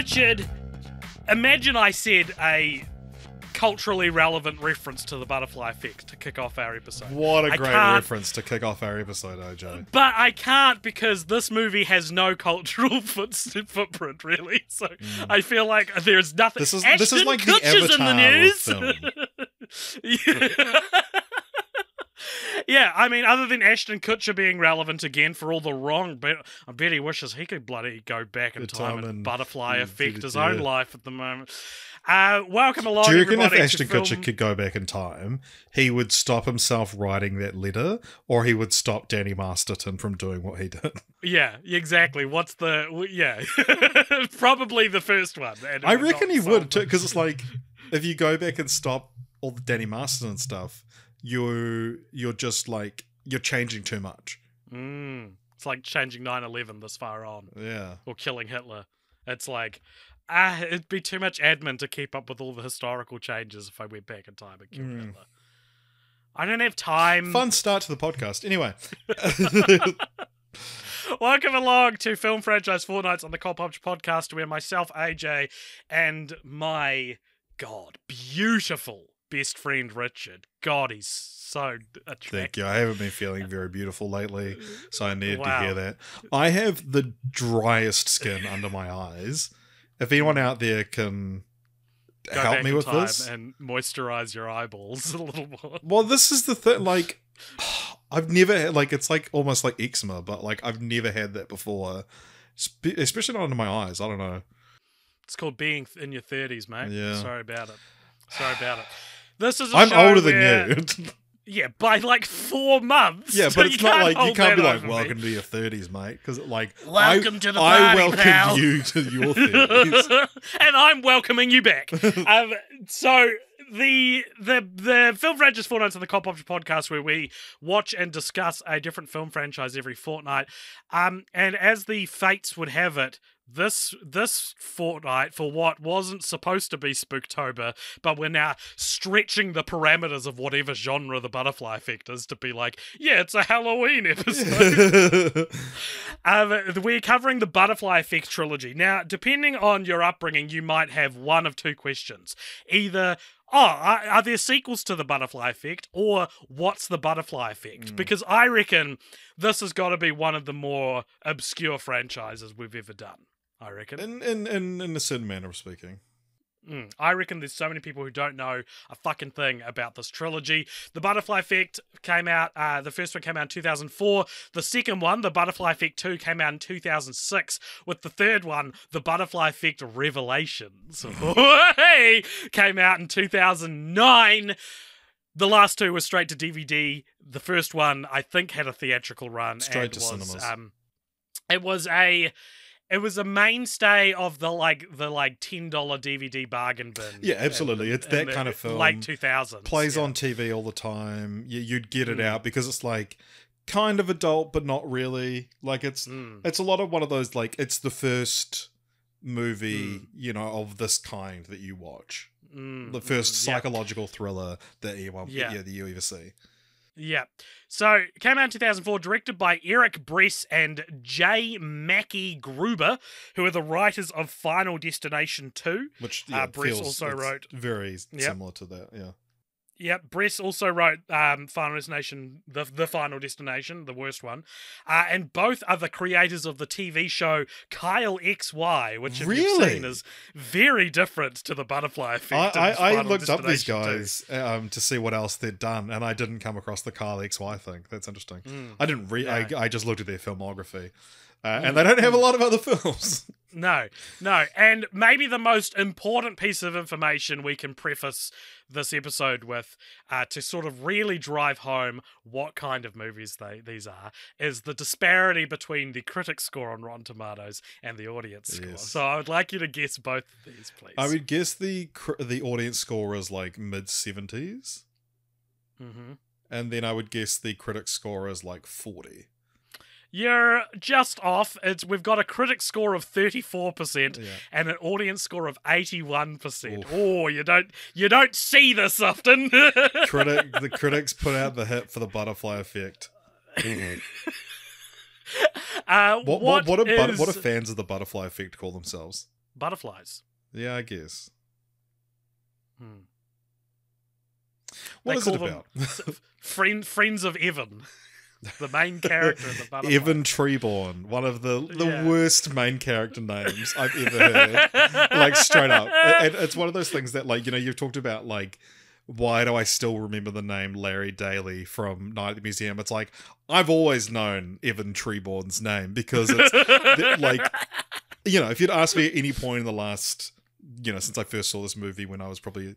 Richard, imagine I said a culturally relevant reference to the Butterfly Effect to kick off our episode. What a great reference to kick off our episode, OJ. But I can't, because this movie has no cultural footprint, really. So I feel like there's nothing. This is like the Kutcher's Avatar in the news. Of film. Yeah, I mean, other than Ashton Kutcher being relevant again for all the wrong, but I bet he wishes he could bloody go back in time and Butterfly Effect his own life at the moment. Welcome along, Do you reckon if everybody, Ashton Kutcher could go back in time, he would stop himself writing that letter, or he would stop Danny Masterton from doing what he did? Yeah, exactly. What's the... Yeah. Probably the first one. I reckon he would, too, because it's like, if you go back and stop all the Danny Masterton stuff, you're just like, you're changing too much. It's like changing 9/11 this far on. Yeah. Or killing Hitler. It's like, it'd be too much admin to keep up with all the historical changes if I went back in time and killed Hitler. I don't have time. Fun start to the podcast. Anyway. Welcome along to Film Franchise Fortnights on the Cult Pop Podcast, where myself, AJ, and my, God, beautiful best friend Richard. God, he's so attractive. Thank you. I haven't been feeling very beautiful lately, so I needed to hear that. I have the driest skin under my eyes. If anyone out there can help me with this and moisturize your eyeballs a little more. Well, this is the thing. Like, I've never had, like, it's like almost like eczema, but like I've never had that before, especially not under my eyes. I don't know. It's called being in your 30s, mate. Yeah. Sorry about it. This is I'm older than you. Yeah, by like 4 months. Yeah, but it's not like you can't be like, me. welcome to your 30s, mate. Because like, welcome to the party, I welcome pal. you to your 30s. And I'm welcoming you back. So the Film Franchise Fortnights on the Cult Pop Podcast, where we watch and discuss a different film franchise every fortnight. And as the fates would have it, this fortnight, for what wasn't supposed to be Spooktober, but we're now stretching the parameters of whatever genre the Butterfly Effect is to be like, yeah, it's a Halloween episode. We're covering the Butterfly Effect Trilogy. Now, depending on your upbringing, you might have one of two questions. Either, are there sequels to the Butterfly Effect, or what's the Butterfly Effect? Because I reckon this has got to be one of the more obscure franchises we've ever done. I reckon. In a certain manner of speaking. I reckon there's so many people who don't know a fucking thing about this trilogy. The Butterfly Effect came out, the first one came out in 2004. The second one, The Butterfly Effect 2, came out in 2006. With the third one, The Butterfly Effect Revelations, came out in 2009. The last two were straight to DVD. The first one, I think, had a theatrical run. Straight to cinemas. It was a mainstay of the $10 DVD bargain bin. Yeah, absolutely. It's that kind of film. Late 2000s. Plays on TV all the time. You'd get it out because it's like kind of adult, but not really. Like it's a lot of one of those, like, it's the first movie, of this kind that you watch. The first psychological thriller that you ever see. Yeah. So, it came out in 2004, directed by Eric Bress and J. Mackie Gruber, who are the writers of Final Destination 2. Which, Bress also wrote... very similar to that, yeah. Yep, Bress also wrote Final Destination, the Final Destination, the worst one. And both are the creators of the TV show Kyle XY, which if you've seen is very different to the Butterfly Effect. I looked up these guys to see what else they'd done, and I didn't come across the Kyle XY thing. That's interesting. I didn't I just looked at their filmography. And they don't have a lot of other films. No. And maybe the most important piece of information we can preface this episode with to sort of really drive home what kind of movies these are is the disparity between the critic score on Rotten Tomatoes and the audience score. Yes. So I would like you to guess both of these, please. I would guess the audience score is like mid-70s. And then I would guess the critic score is like 40. You're just off. We've got a critic score of 34% and an audience score of 81%. Oof. Oh, you don't see this often. The critics put out the hit for the Butterfly Effect. What do fans of the Butterfly Effect call themselves? butterflies. Yeah, I guess. Hmm. What They is it call about? them friends of Evan, the main character in the Butterfly. Evan Treeborn, one of the Yeah. worst main character names I've ever heard. Like, straight up. And it's one of those things that, like, you know, you've talked about, like, why do I still remember the name Larry Daly from Night at the Museum? It's like, I've always known Evan Treeborn's name because it's, like, you know, if you'd asked me at any point in the last, you know, since I first saw this movie when I was probably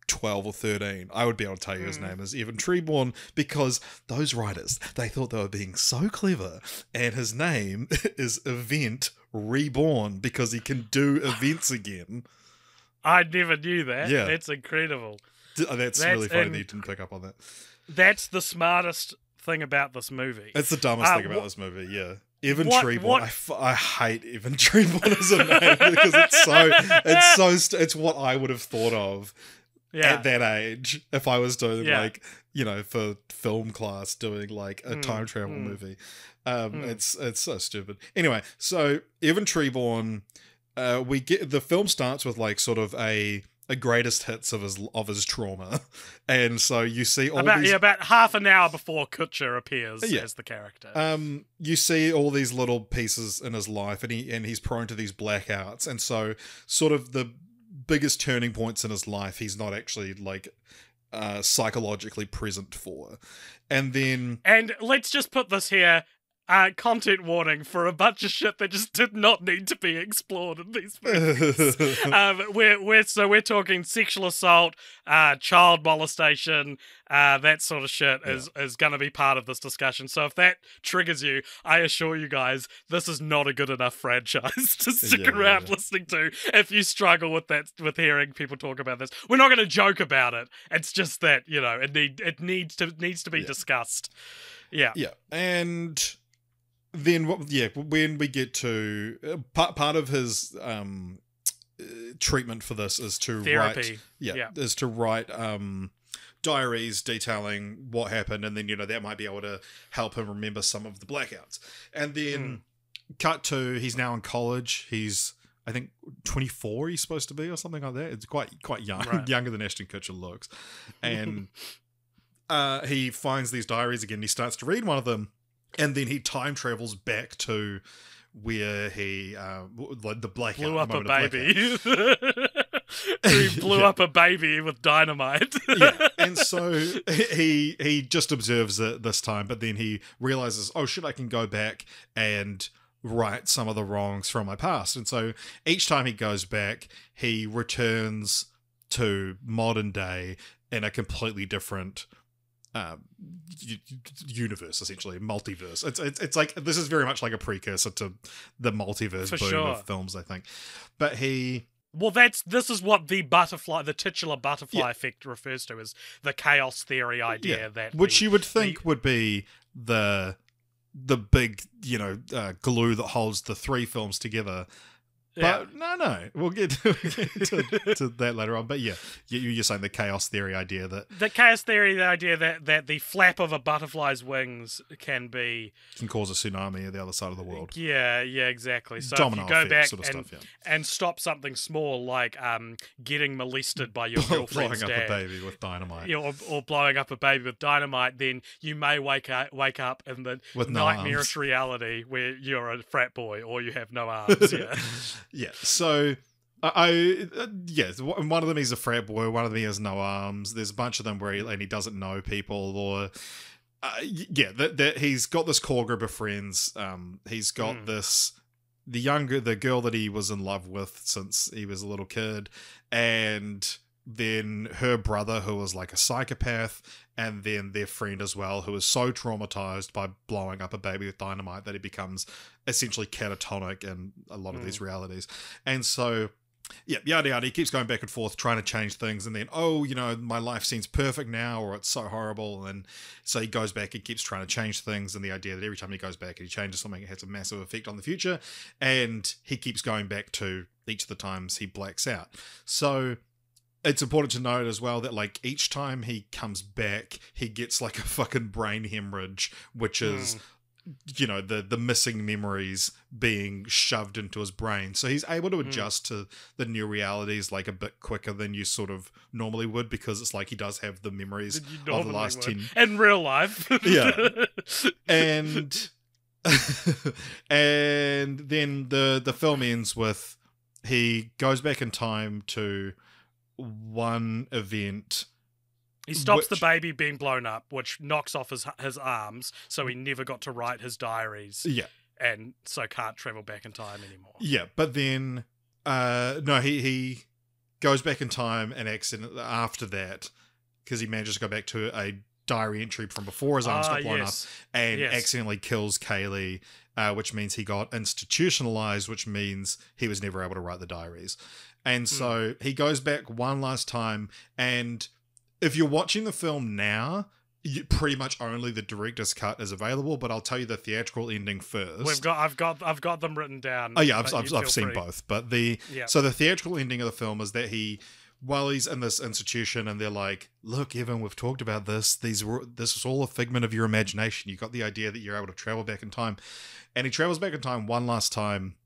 12 or 13, I would be able to tell you his name is Evan Treeborn, because those writers, they thought they were being so clever, and his name is Event Reborn because he can do events again. I never knew that. Yeah. That's incredible. That's really funny that you didn't pick up on that. That's the smartest thing about this movie. It's the dumbest thing about this movie, yeah. Evan Treeborn. I hate Evan Treeborn as a name because it's what I would have thought of at that age if I was doing like, you know, for film class doing like a time travel movie. It's so stupid. Anyway, so Evan Treeborn, the film starts with like sort of a greatest hits of his trauma, and so you see about half an hour before Kutcher appears as the character. You see all these little pieces in his life, and he's prone to these blackouts, and so sort of the biggest turning points in his life he's not actually like psychologically present for, and let's just put this here. Content warning for a bunch of shit that just did not need to be explored in these movies. We're talking sexual assault, child molestation, that sort of shit is going to be part of this discussion. So if that triggers you, I assure you guys, this is not a good enough franchise to stick around listening to if you struggle with hearing people talk about this. We're not going to joke about it. It's just that, you know, it needs to be discussed. Yeah. Yeah. And then, when we get to part of his treatment for this is to therapy. write diaries detailing what happened, and then, you know, that might be able to help him remember some of the blackouts. And then cut to he's now in college. He's, I think, 24 he's supposed to be, or something like that. It's quite young, right. Younger than Ashton Kutcher looks. And he finds these diaries again. He starts to read one of them. And then he time travels back to where he, like the blackout, blew up a baby. He blew up a baby with dynamite. Yeah, and so he just observes it this time, but then he realizes, oh shit, I can go back and right some of the wrongs from my past. And so each time he goes back, he returns to modern day in a completely different universe, essentially multiverse. It's like, this is very much like a precursor to the multiverse boom of films, I think. But this is what the titular butterfly effect refers to as the chaos theory idea, that which you would think would be the big, you know, glue that holds the three films together. But no, we'll get to that later on. But yeah, you're saying the chaos theory idea that the flap of a butterfly's wings can cause a tsunami at the other side of the world. Yeah, exactly. So domino if you go back sort of stuff, and stop something small like getting molested by your girlfriend's blowing dad, up a baby with dynamite, or blowing up a baby with dynamite, then you may wake up in the nightmarish reality where you're a frat boy or you have no arms. Yeah, so one of them he's a frat boy, one of them he has no arms. There's a bunch of them where he doesn't know people, or that he's got this core group of friends. He's got the girl that he was in love with since he was a little kid, and then her brother who was like a psychopath, and then their friend as well, who is so traumatized by blowing up a baby with dynamite that he becomes essentially catatonic in a lot of these realities. And so, yada yada, he keeps going back and forth trying to change things, and then, you know, my life seems perfect now, or it's so horrible. And so he goes back and keeps trying to change things, and the idea that every time he goes back and he changes something, it has a massive effect on the future, and he keeps going back to each of the times he blacks out. So it's important to note as well that, like, each time he comes back, he gets like a fucking brain hemorrhage, which is the missing memories being shoved into his brain. So he's able to adjust to the new realities like a bit quicker than you sort of normally would, because it's like he does have the memories of the last 10 in real life. Yeah. And and then the film ends with he goes back in time to one event. He stops the baby being blown up, which knocks off his arms, so he never got to write his diaries. Yeah. And so can't travel back in time anymore. Yeah, but then no, he goes back in time and accidentally after that, because he manages to go back to a diary entry from before his arms got blown up, and accidentally kills Kaylee, which means he got institutionalized, which means he was never able to write the diaries. And so he goes back one last time, and if you're watching the film now, pretty much only the director's cut is available, but I'll tell you the theatrical ending first. I've got them written down. Oh yeah, I've seen both, but so the theatrical ending of the film is that while he's in this institution and they're like, look, Evan, we've talked about this. This is all a figment of your imagination. You got the idea that you're able to travel back in time. And he travels back in time one last time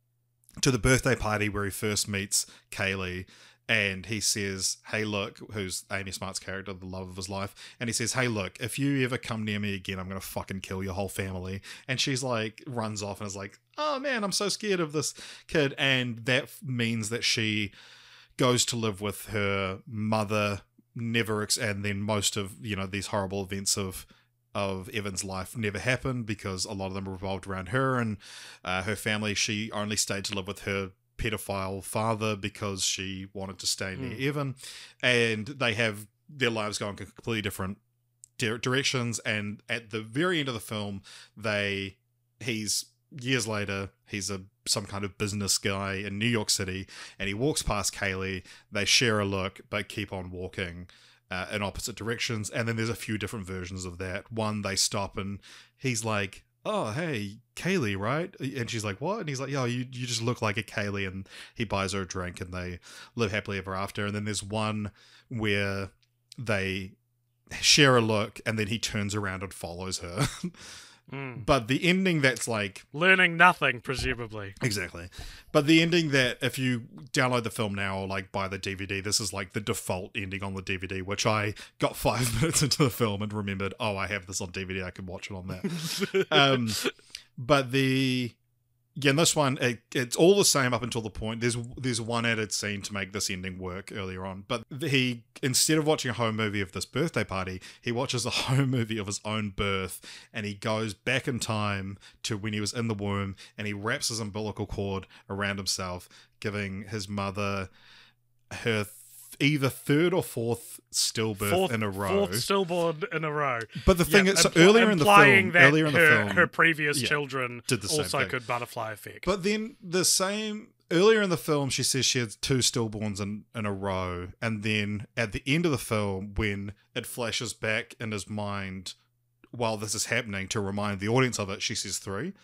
to the birthday party where he first meets Kaylee. And he says, hey, look, who's Amy Smart's character, the love of his life. And he says, hey, look, if you ever come near me again, I'm going to fucking kill your whole family. And she's like, runs off and is like, oh man, I'm so scared of this kid. And that means that she goes to live with her mother, and then most of, these horrible events of Evan's life never happened because a lot of them revolved around her and her family. She only stayed to live with her pedophile father because she wanted to stay near Evan, and they have their lives going in completely different directions. And at the very end of the film, he's years later, he's some kind of business guy in New York City, and he walks past Kaylee. They share a look but keep on walking in opposite directions. And then there's a few different versions of that. One, they stop and he's like, oh, hey, Kaylee, right? And she's like, what? And he's like, yo, you just look like a Kaylee. And he buys her a drink and they live happily ever after. And then there's one where they share a look and then he turns around and follows her. But the ending that's like... learning nothing, presumably. Exactly. But the ending that if you download the film now or like buy the DVD, this is like the default ending on the DVD, which I got 5 minutes into the film and remembered, oh, I have this on DVD, I can watch it on that. But in this one, it's all the same up until the point. There's one added scene to make this ending work earlier on. But he, instead of watching a home movie of this birthday party, he watches a home movie of his own birth, and he goes back in time to when he was in the womb, and he wraps his umbilical cord around himself, giving his mother her either third or fourth stillbirth in a row. Fourth stillborn in a row. But the thing is, so earlier in the film, her previous children did the same also thing. could butterfly effect. But then earlier in the film, she says she had 2 stillborns in a row, and then at the end of the film, when it flashes back in his mind while this is happening to remind the audience of it, she says 3.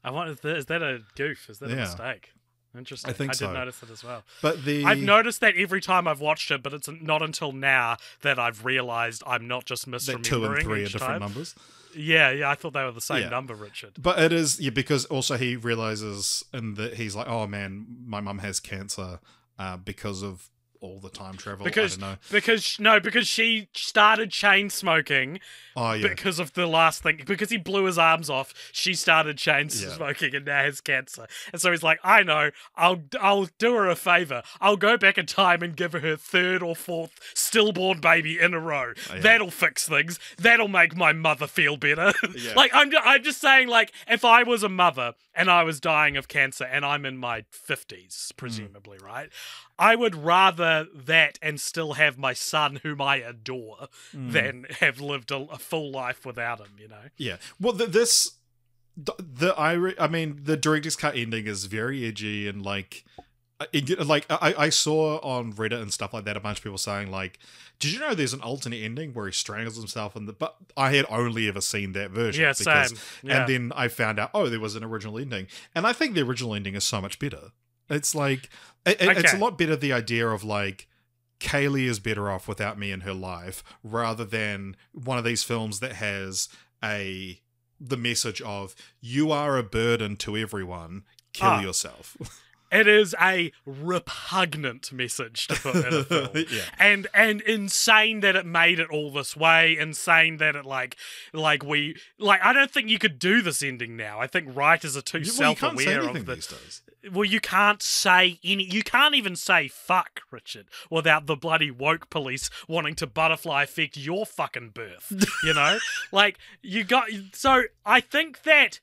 I wonder, is that a goof? Is that a mistake? Interesting. I think so. I did notice it as well. But I've noticed that every time I've watched it, but it's not until now that I've realised I'm not just misremembering that 2 and 3 are each different time. numbers. Yeah, I thought they were the same number, Richard. But it is, because also he realises he's like, oh man, my mum has cancer because of all the time travel. I don't know. Because she started chain smoking. Oh yeah. Because of the last thing, because he blew his arms off, she started chain smoking and now has cancer. And so he's like, I know, I'll do her a favour. I'll go back in time and give her 3rd or 4th stillborn baby in a row. Oh, yeah. That'll fix things. That'll make my mother feel better. Yeah. Like I'm just saying, like, if I was a mother and I was dying of cancer and I'm in my 50s, presumably, right? I would rather that and still have my son, whom I adore, than have lived a full life without him, Yeah. Well, the director's cut ending is very edgy and like I saw on Reddit and stuff like that a bunch of people saying like, did you know there's an alternate ending where he strangles himself but I had only ever seen that version. Yeah, same. Yeah. And then I found out, there was an original ending. And I think the original ending is so much better. It's like, it's a lot better, the idea of like, Kaylee is better off without me in her life, rather than one of these films that has a the message of you are a burden to everyone, kill yourself. It is a repugnant message to put in a film. And insane that it made it all this way. Insane that it I don't think you could do this ending now. I think writers are too self-aware of the. These days. Well, you can't say you can't even say fuck, Richard, without the bloody woke police wanting to butterfly effect your fucking birth. You know? So I think that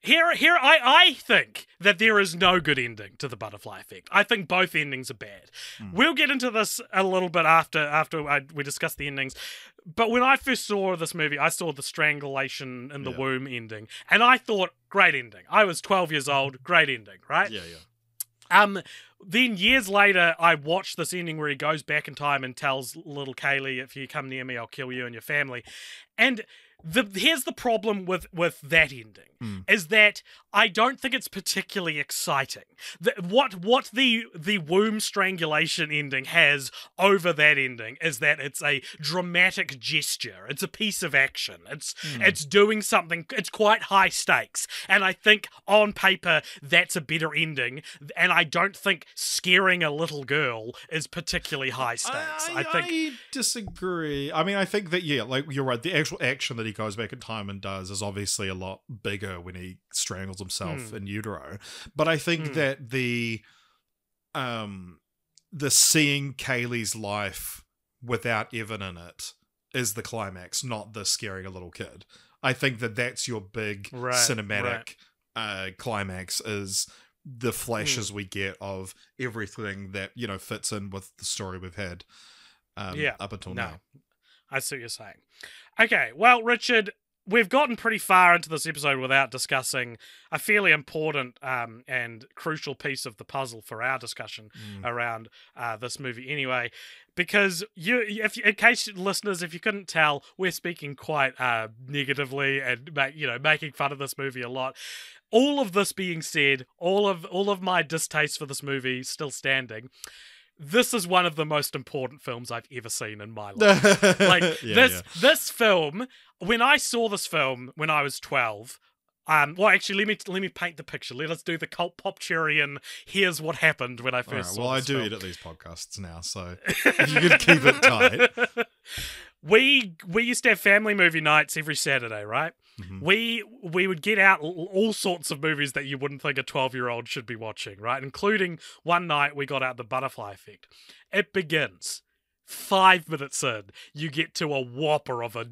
I think that there is no good ending to the Butterfly Effect. I think both endings are bad. We'll get into this a little bit after we discuss the endings. But when I first saw this movie, I saw the strangulation in the womb ending, and I thought, great ending. I was 12 years old, great ending, right? Yeah. Then years later, I watched this ending where he goes back in time and tells little Kaylee, if you come near me, I'll kill you and your family. And here's the problem with that ending, is that I don't think it's particularly exciting. What the womb strangulation ending has over that ending is that it's a dramatic gesture. It's a piece of action. It's doing something. It's quite high stakes. And I think on paper that's a better ending. And I don't think scaring a little girl is particularly high stakes. I disagree. I mean, I think that, you're right. The actual action that he goes back in time and does is obviously a lot bigger when he strangles himself in utero. But I think that the seeing Kaylee's life without Evan in it is the climax, not the scaring a little kid. I think that that's your big cinematic climax, is the flashes we get of everything that, fits in with the story we've had up until now. I see what you're saying. Okay, well, Richard, we've gotten pretty far into this episode without discussing a fairly important and crucial piece of the puzzle for our discussion around this movie anyway, because in case listeners, if you couldn't tell, we're speaking quite negatively and making fun of this movie a lot. All of this being said, all of my distaste for this movie still standing, this is one of the most important films I've ever seen in my life. This film, when I saw this film when I was 12, well, actually, let me paint the picture. Let us do the cult popturian. Here's what happened when I first saw this film. I do edit these podcasts now, so if you could keep it tight. We used to have family movie nights every Saturday, right? Mm-hmm. We would get out all sorts of movies that you wouldn't think a 12-year-old should be watching, right? Including one night we got out The Butterfly Effect. It begins. 5 minutes in, you get to a whopper of a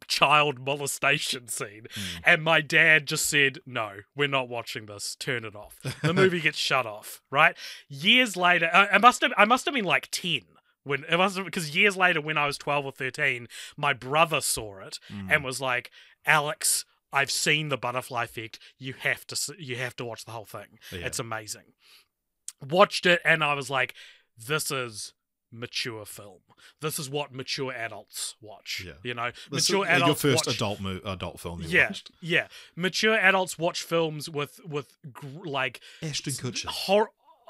child molestation scene. And my dad just said, no, we're not watching this. Turn it off. The movie gets shut off, right? Years later, I must have been like 10. Because years later, when I was 12 or 13, my brother saw it and was like, Alex, I've seen The Butterfly Effect. You have to watch the whole thing. Yeah. It's amazing. Watched it and I was like, this is mature film. This is what mature adults watch. Yeah. Mature adults. Your first adult film. You watched. Yeah. Mature adults watch films with like Ashton Kutcher.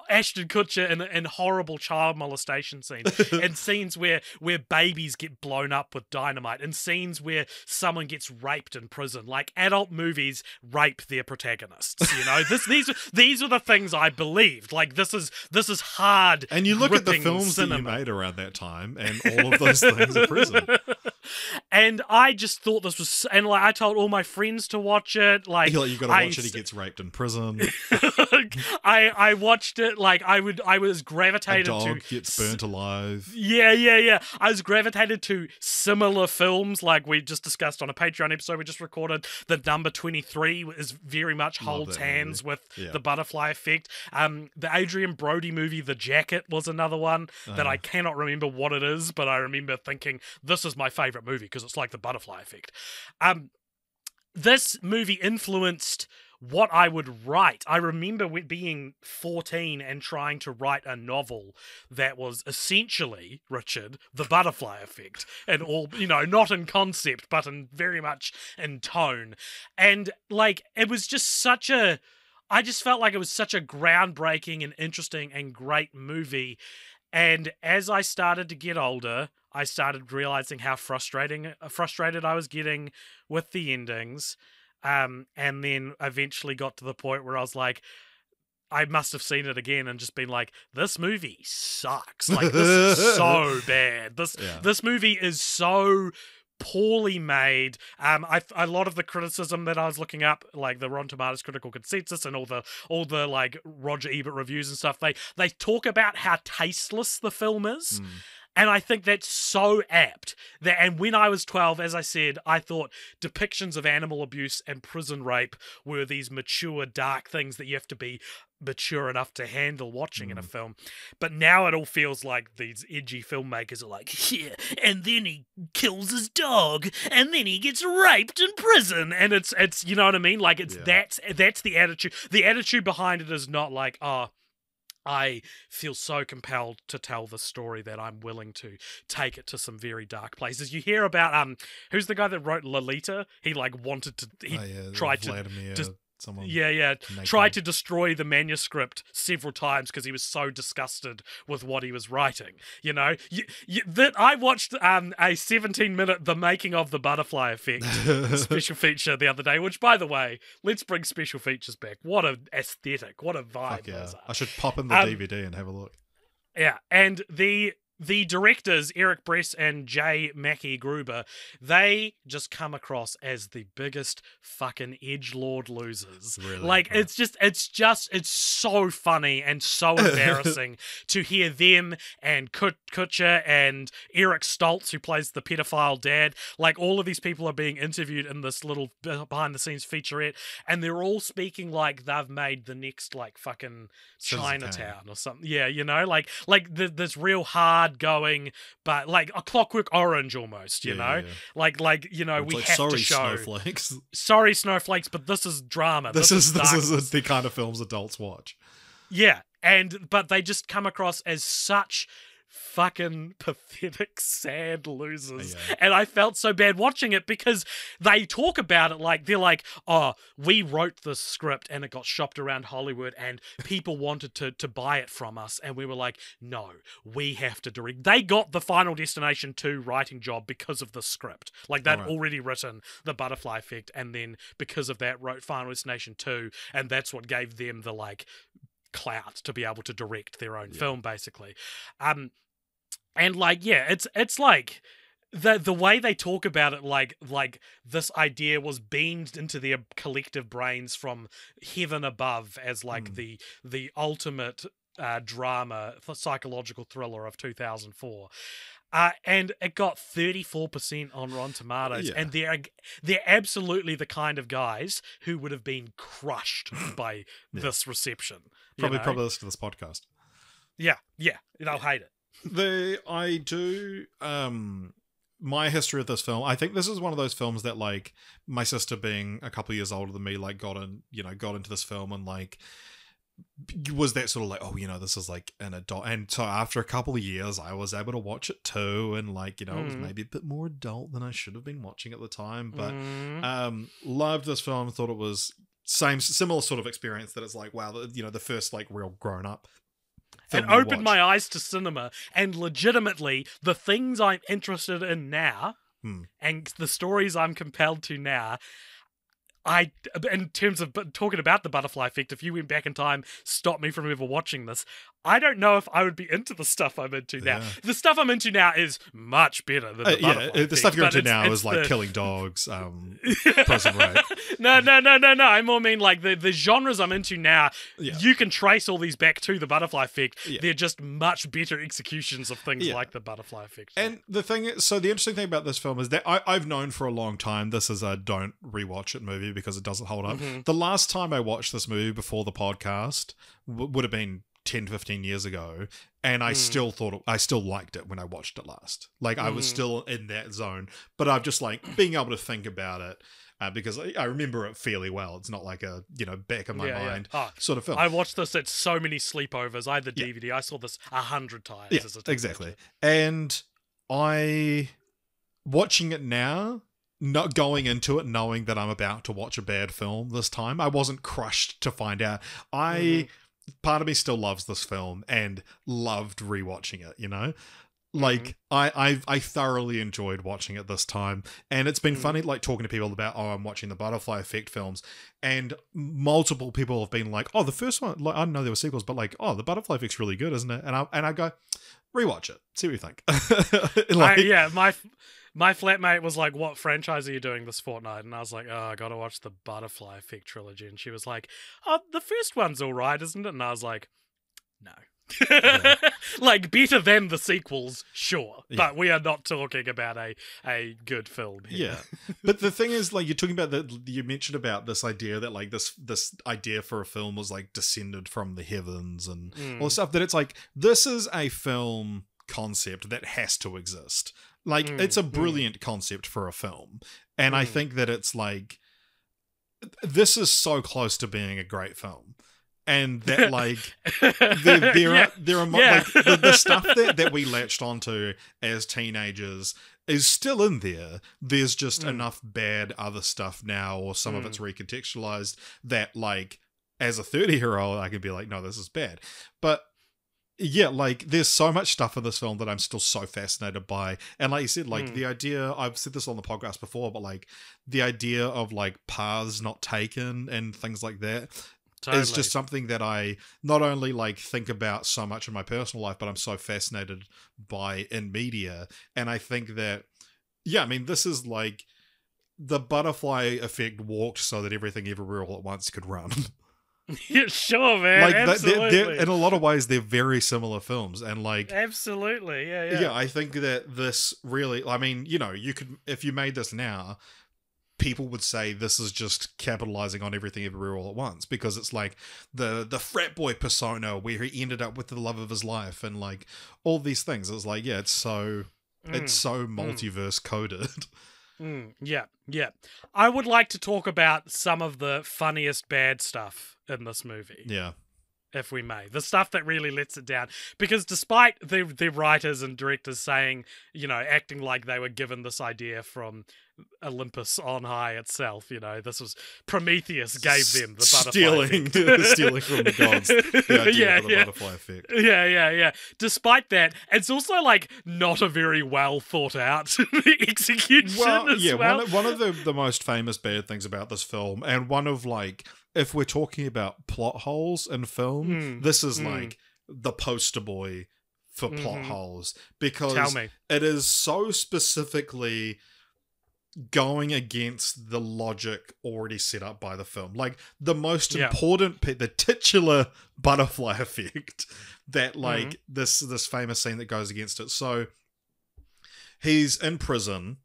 Ashton Kutcher in horrible child molestation scenes, and scenes where babies get blown up with dynamite, and scenes where someone gets raped in prison. Like, adult movies rape their protagonists. These are the things I believed. Like, this is hard. And you look at the films that you made around that time, and all of those things are prison. And I just thought this was, and like I told all my friends to watch it. Like, you've got to watch it. He gets raped in prison. I watched it. Like, I was gravitated to. A dog gets burnt alive. Yeah. I was gravitated to similar films, like we just discussed on a Patreon episode we just recorded. The Number 23 is very much holds hands with The Butterfly Effect. The Adrian Brody movie, The Jacket, was another one that I cannot remember what it is, but I remember thinking, this is my favorite movie because it's like The Butterfly Effect. This movie influenced what I would write. I remember being 14 and trying to write a novel that was essentially, Richard, The Butterfly Effect, and all, not in concept, but in very much in tone. And like, it was just I just felt like it was such a groundbreaking and interesting and great movie. And as I started to get older, I started realizing how frustrated I was getting with the endings. and then eventually got to the point where I was like, I must have seen it again and just been like, this movie sucks. Like, this is so bad. This movie is so poorly made. A lot of the criticism that I was looking up, like the Rotten Tomatoes critical consensus and all the like Roger Ebert reviews and stuff, they talk about how tasteless the film is. And I think that's so apt. And when I was 12, as I said, I thought depictions of animal abuse and prison rape were these mature, dark things that you have to be mature enough to handle watching in a film. But now it all feels like these edgy filmmakers are like, yeah, and then he kills his dog, and then he gets raped in prison. And it's you know what I mean? Like, that's the attitude. The attitude behind it is not like, oh, I feel so compelled to tell the story that I'm willing to take it to some very dark places. You hear about who's the guy that wrote Lolita? He like wanted to. He tried Vladimir, to. Someone tried to destroy the manuscript several times because he was so disgusted with what he was writing. You know, that I watched a 17-minute The Making of the Butterfly Effect special feature the other day. Which, by the way, let's bring special features back. What an aesthetic! What a vibe! Fuck yeah. Those are. I should pop in the DVD and have a look. Yeah, and the directors, Eric Bress and J. Mackie Gruber, they just come across as the biggest fucking edgelord losers. Really? Like, it's so funny and so embarrassing to hear them and Kutcher and Eric Stoltz, who plays the pedophile dad. Like, all of these people are being interviewed in this little behind-the-scenes featurette, and they're all speaking like they've made the next, like, fucking Chinatown or something. Yeah, you know? Like this real hard going, but like a Clockwork Orange almost, you know? Yeah. Like you know, we have to show snowflakes. Sorry snowflakes, but this is drama. This is the kind of films adults watch. Yeah, but they just come across as such fucking pathetic, sad losers. Yeah. And I felt so bad watching it because they talk about it like they're like, oh, we wrote this script and it got shopped around Hollywood and people wanted to buy it from us, and we were like, no, we have to direct. They got the Final Destination 2 writing job because of the script. Like, they'd already written The Butterfly Effect, and then because of that wrote Final Destination 2, and that's what gave them the like clout to be able to direct their own film, basically. And like, yeah, it's like the way they talk about it, like this idea was beamed into their collective brains from heaven above as like the ultimate drama, psychological thriller of 2004. And it got 34% on Rotten Tomatoes, and they're absolutely the kind of guys who would have been crushed by this reception. Probably listen to this podcast. Yeah, they'll hate it. My history of this film, I think this is one of those films that, like, my sister being a couple of years older than me, like, got into this film and like was that sort of like, oh, you know, this is like an adult, and so after a couple of years I was able to watch it too, and like, you know, it was maybe a bit more adult than I should have been watching at the time, but loved this film, thought it was similar sort of experience, that it's like, wow, you know, the first like real grown up. It opened my eyes to cinema, and legitimately the things I'm interested in now and the stories I'm compelled to now, in terms of talking about the Butterfly Effect, if you went back in time, stopped me from ever watching this, I don't know if I would be into the stuff I'm into now. The stuff I'm into now is much better than the Butterfly Effect. The stuff you're into now is like killing dogs, prison rape. No. I more mean like the genres I'm into now. Yeah. You can trace all these back to the Butterfly Effect. Yeah. They're just much better executions of things like the Butterfly Effect. And the interesting thing about this film is that I've known for a long time this is a don't rewatch it movie because it doesn't hold up. The last time I watched this movie before the podcast would have been 10, 15 years ago, and I still liked it when I watched it last. Like, I was still in that zone, but I've just like being able to think about it because I remember it fairly well. It's not like a, you know, back of my mind sort of film. I watched this at so many sleepovers. I had the DVD. I saw this 100 times. Yeah, exactly. And watching it now, not going into it knowing that I'm about to watch a bad film this time, I wasn't crushed to find out. Part of me still loves this film and loved rewatching it, you know? Like I thoroughly enjoyed watching it this time, and it's been funny like talking to people about I'm watching the Butterfly Effect films, and multiple people have been like, oh, the first one, like I didn't know there were sequels, but like, oh, the Butterfly Effect's really good, isn't it? And I go rewatch it, see what you think. My flatmate was like, what franchise are you doing this fortnight? And I was like, oh, I gotta watch the Butterfly Effect Trilogy. And she was like, oh, the first one's all right, isn't it? And I was like, no. Yeah. Like, better than the sequels, sure. Yeah. But we are not talking about a good film here. Yeah. But the thing is, like, you're talking about you mentioned about this idea that, like, this idea for a film was, like, descended from the heavens and all this stuff, that it's like, this is a film concept that has to exist. Like, it's a brilliant concept for a film. And I think that it's like, this is so close to being a great film. And that, like, there are like, the stuff that we latched onto as teenagers is still in there. There's just enough bad other stuff now, or some of it's recontextualized, that, like, as a 30-year-old, I can be like, no, this is bad. But yeah, like, there's so much stuff in this film that I'm still so fascinated by. And like you said, like, the idea, I've said this on the podcast before, but, like, the idea of, like, paths not taken and things like that. Totally. Is just something that I not only, like, think about so much in my personal life, but I'm so fascinated by in media. And I think that, yeah, I mean, this is like the Butterfly Effect walked so that Everything Everywhere All at Once could run. Yeah, sure, man. Like, absolutely. they're, in a lot of ways, they're very similar films, and like, absolutely, yeah. I think that this really, I mean, you know, you could, if you made this now, people would say this is just capitalizing on Everything Everywhere All at Once, because it's like the frat boy persona where he ended up with the love of his life and like all these things. It's like, yeah, it's so multiverse coded. Yeah. I would like to talk about some of the funniest bad stuff in this movie. Yeah. If we may. The stuff that really lets it down. Because despite the writers and directors saying, you know, acting like they were given this idea from Olympus on high itself, you know, this was Prometheus gave them the butterfly effect. Stealing from the gods. The idea for the butterfly effect. Yeah. Despite that, it's also like not a very well thought out execution. One of the most famous bad things about this film, and one of, like, if we're talking about plot holes in film, this is like the poster boy for plot holes, because it is so specifically going against the logic already set up by the film. Like, the most important the titular butterfly effect, that, like, this famous scene that goes against it. So he's in prison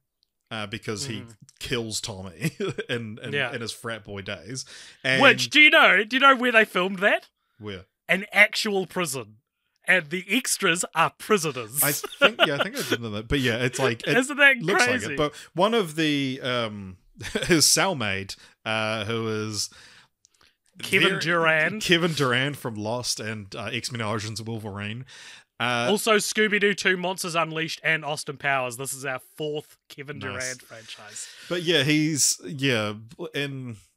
because he kills Tommy in his frat boy days. And which, do you know where they filmed that? Where? An actual prison. And the extras are prisoners. I think I did know that. But yeah, it's like, isn't that looks crazy? like it. But one of the his cellmate, who is Kevin Durand from Lost and X-Men Origins Wolverine. Also, Scooby-Doo 2, Monsters Unleashed, and Austin Powers. This is our fourth Kevin Durand franchise. But yeah, he's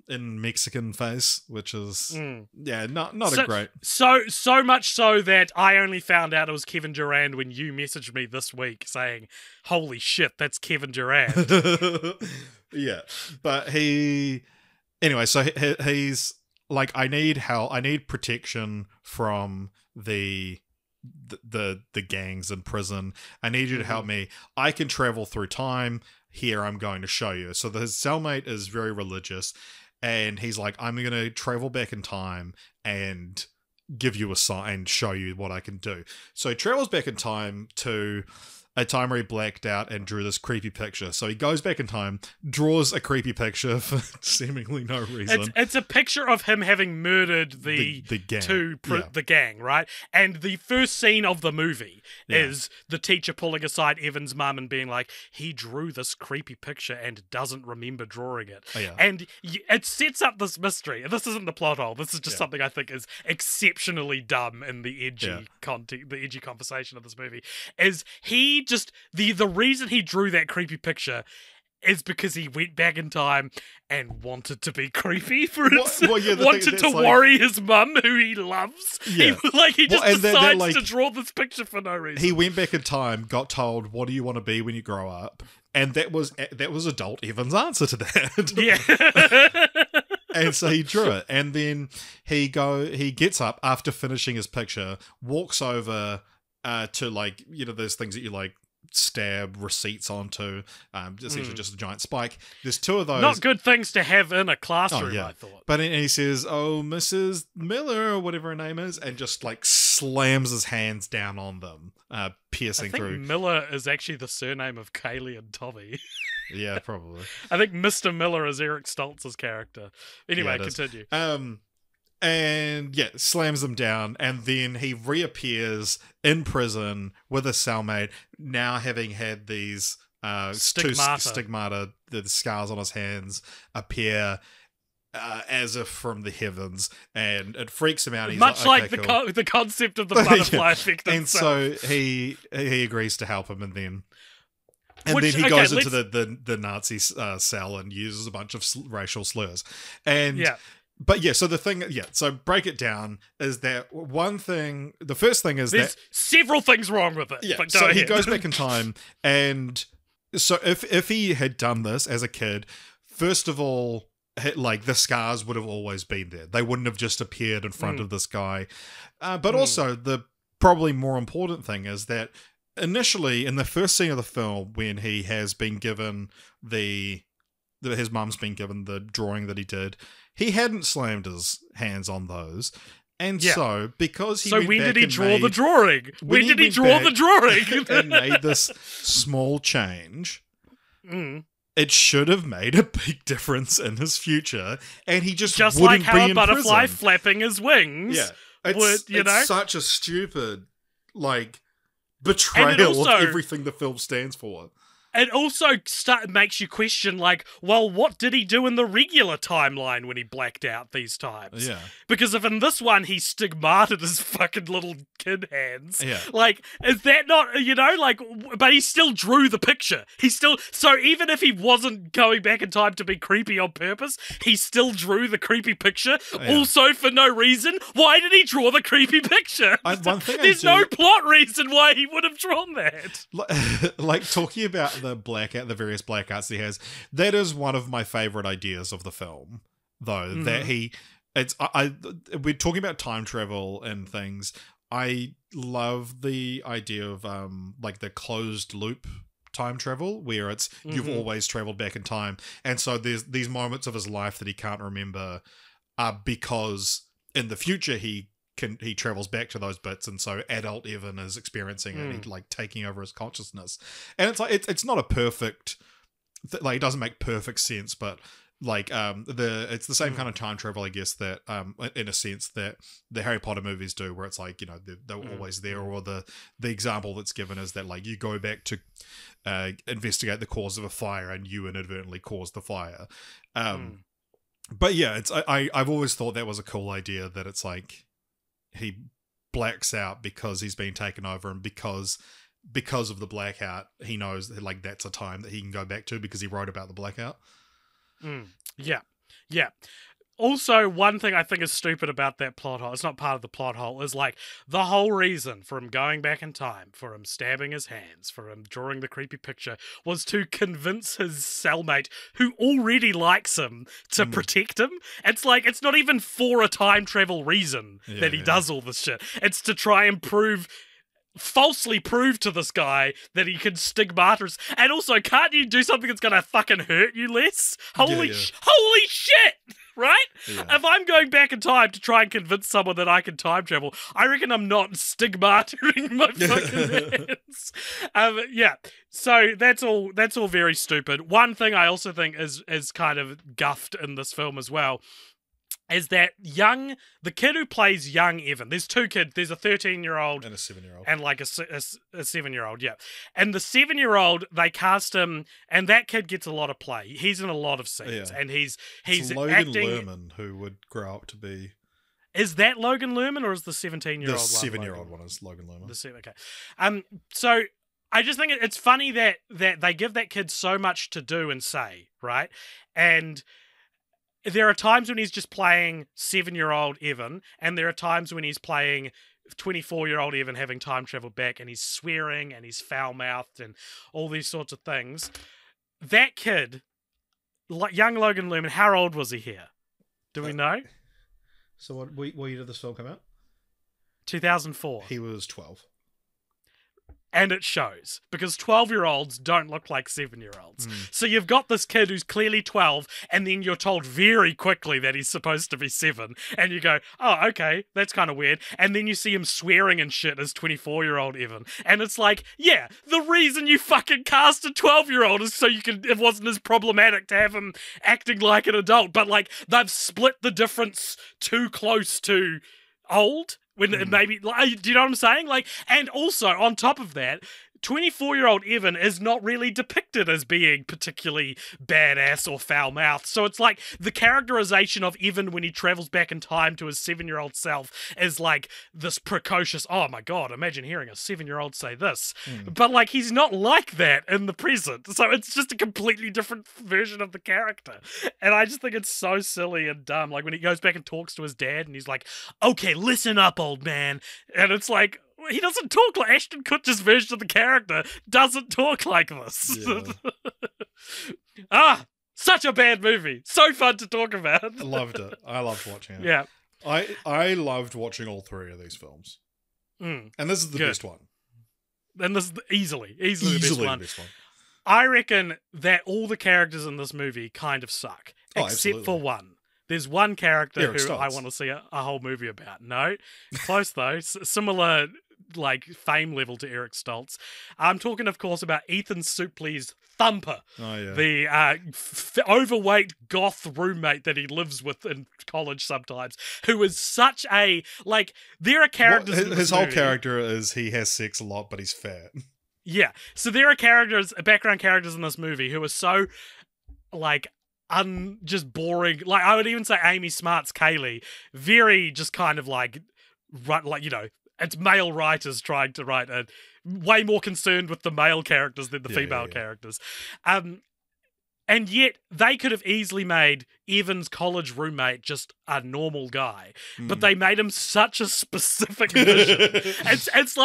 in Mexican face, which is not a great. So much so that I only found out it was Kevin Durand when you messaged me this week saying, "Holy shit, that's Kevin Durand." Yeah, but anyway, so he's like, I need help. I need protection from the gangs in prison. I need you to help me. I can travel through time. Here, I'm going to show you. So his cellmate is very religious, and he's like, I'm going to travel back in time and give you a sign and show you what I can do. So he travels back in time to a time where he blacked out and drew this creepy picture. So he goes back in time, draws a creepy picture for seemingly no reason. It's a picture of him having murdered the gang. The gang, right? And the first scene of the movie is the teacher pulling aside Evan's mum and being like, he drew this creepy picture and doesn't remember drawing it. Oh, yeah. And it sets up this mystery. This isn't the plot hole. This is just something I think is exceptionally dumb in the edgy content, the edgy conversation of this movie. Is he just the reason he drew that creepy picture is because he went back in time and wanted to be creepy for instance. The wanted to worry his mum, who he loves. Yeah. He just decides to draw this picture for no reason. He went back in time, got told, "What do you want to be when you grow up?" And that was adult Evan's answer to that. Yeah. And so he drew it, and then he gets up after finishing his picture, walks over to those things that you stab receipts onto, essentially just a giant spike. There's two of those. Not good things to have in a classroom, I thought. But he says, "Oh, Mrs. Miller," or whatever her name is, and just slams his hands down on them, piercing through. Miller is actually the surname of Kaylee and Tommy. Yeah, probably. I think Mr. Miller is Eric Stoltz's character. Anyway, continue. And slams them down, and then he reappears in prison with a cellmate, now having had these stigmata, the scars on his hands appear as if from the heavens, and it freaks him out. He's Much like cool. the concept of the butterfly effect and itself. so he agrees to help him, and then he goes into the Nazi cell and uses a bunch of racial slurs. And but so the thing, so break it down, is that the first thing is there's several things wrong with it. Yeah, but so he goes back in time, and so if he had done this as a kid, first of all, the scars would have always been there. They wouldn't have just appeared in front of this guy. But also, the probably more important thing is that initially, in the first scene of the film, when he has been given his mum's been given the drawing that he did, he hadn't slammed his hands on those. And so, because he when did he draw the drawing? When did he draw the drawing? And made this small change, it should have made a big difference in his future. And he just wouldn't like how be a in butterfly prison. flapping his wings. Yeah. It's such a stupid, betrayal also, of everything the film stands for. It also makes you question, what did he do in the regular timeline when he blacked out these times? Yeah. Because if in this one he stigmated his fucking little kid hands, is that not, but he still drew the picture. So even if he wasn't going back in time to be creepy on purpose, he still drew the creepy picture, also for no reason. Why did he draw the creepy picture? There's no plot reason why he would have drawn that. Talking about the various blackouts he has, that is one of my favorite ideas of the film, though. That we're talking about time travel and things. I love the idea of the closed loop time travel, where it's you've always traveled back in time, and so there's these moments of his life that he can't remember because in the future he travels back to those bits, and so adult Evan is experiencing it, and he's taking over his consciousness. And it's not a perfect, it doesn't make perfect sense, but it's the same kind of time travel, I guess, that in a sense that the Harry Potter movies do, where it's they're always there, or the example that's given is that you go back to investigate the cause of a fire and you inadvertently caused the fire. But yeah, I've always thought that was a cool idea, that it's he blacks out because he's been taken over, and because of the blackout, he knows that that's a time that he can go back to because he wrote about the blackout. Yeah. Also, one thing I think is stupid about that plot hole, it's not part of the plot hole, is the whole reason for him going back in time, for him stabbing his hands, for him drawing the creepy picture, was to convince his cellmate, who already likes him, to protect him. It's not even for a time travel reason that he does all this shit. It's to try and falsely prove to this guy that he can stigmatize. And also, can't you do something that's gonna fucking hurt you less? Holy shit! Right? Yeah. If I'm going back in time to try and convince someone that I can time travel, I reckon I'm not stigmatizing my fucking hands. So that's all very stupid. One thing I also think is kind of guffed in this film as well is that the kid who plays young Evan, there's two kids, there's a 13-year-old and a 7-year-old. And a 7-year-old, yeah. And the 7-year-old, they cast him, and that kid gets a lot of play. He's in a lot of scenes, and he's Logan acting. Lerman, who would grow up to be... Is that Logan Lerman, or is the 17-year-old one? The 7-year-old one is Logan Lerman. Okay. So I just think it's funny that they give that kid so much to do and say, right? And there are times when he's just playing 7-year-old Evan, and there are times when he's playing 24-year-old Evan having time traveled back, and he's swearing and he's foul-mouthed and all these sorts of things. That kid, like young Logan Lerman, how old was he here? Do we know? So what year did this film come out? 2004. He was 12. And it shows, because 12-year-olds don't look like 7-year-olds. So you've got this kid who's clearly 12, and then you're told very quickly that he's supposed to be 7, and you go, oh, okay, that's kind of weird. And then you see him swearing and shit as 24-year-old Evan. And it's like, yeah, the reason you fucking cast a 12-year-old is so it wasn't as problematic to have him acting like an adult. But, like, they've split the difference too close to old. When maybe, do you know what I'm saying? Like, and also on top of that, 24-year-old Evan is not really depicted as being particularly badass or foul-mouthed. So it's like the characterization of Evan when he travels back in time to his 7-year-old self is like this precocious, oh my god, imagine hearing a 7-year-old say this. But like he's not like that in the present. So it's just a completely different version of the character. And I just think it's so silly and dumb. Like when he goes back and talks to his dad and he's like, okay, listen up, old man. And it's like, he doesn't talk like Ashton Kutcher's version of the character doesn't talk like this. Yeah. Such a bad movie. So fun to talk about. I loved it. I loved watching it. Yeah. I loved watching all three of these films. And this is the best one. And this is easily the best one. The best one. I reckon that all the characters in this movie kind of suck. Except absolutely. for one. There's one character Eric who Stoltz. I want to see a whole movie about. No. Close though. Similar like fame level to Eric Stoltz. I'm talking, of course, about Ethan Suplee's Thumper. Oh, yeah. The overweight goth roommate that he lives with in college sometimes, who is such a, like, there are characters in this his whole movie. character is he has sex a lot, but he's fat. Yeah. So there are background characters in this movie who are so, like, just boring. Like, I would even say Amy Smart's Kaylee, very just kind of like, you know, it's male writers trying to write way more concerned with the male characters than the female characters. And yet they could have easily made Evan's college roommate just a normal guy, but they made him such a specific vision. it's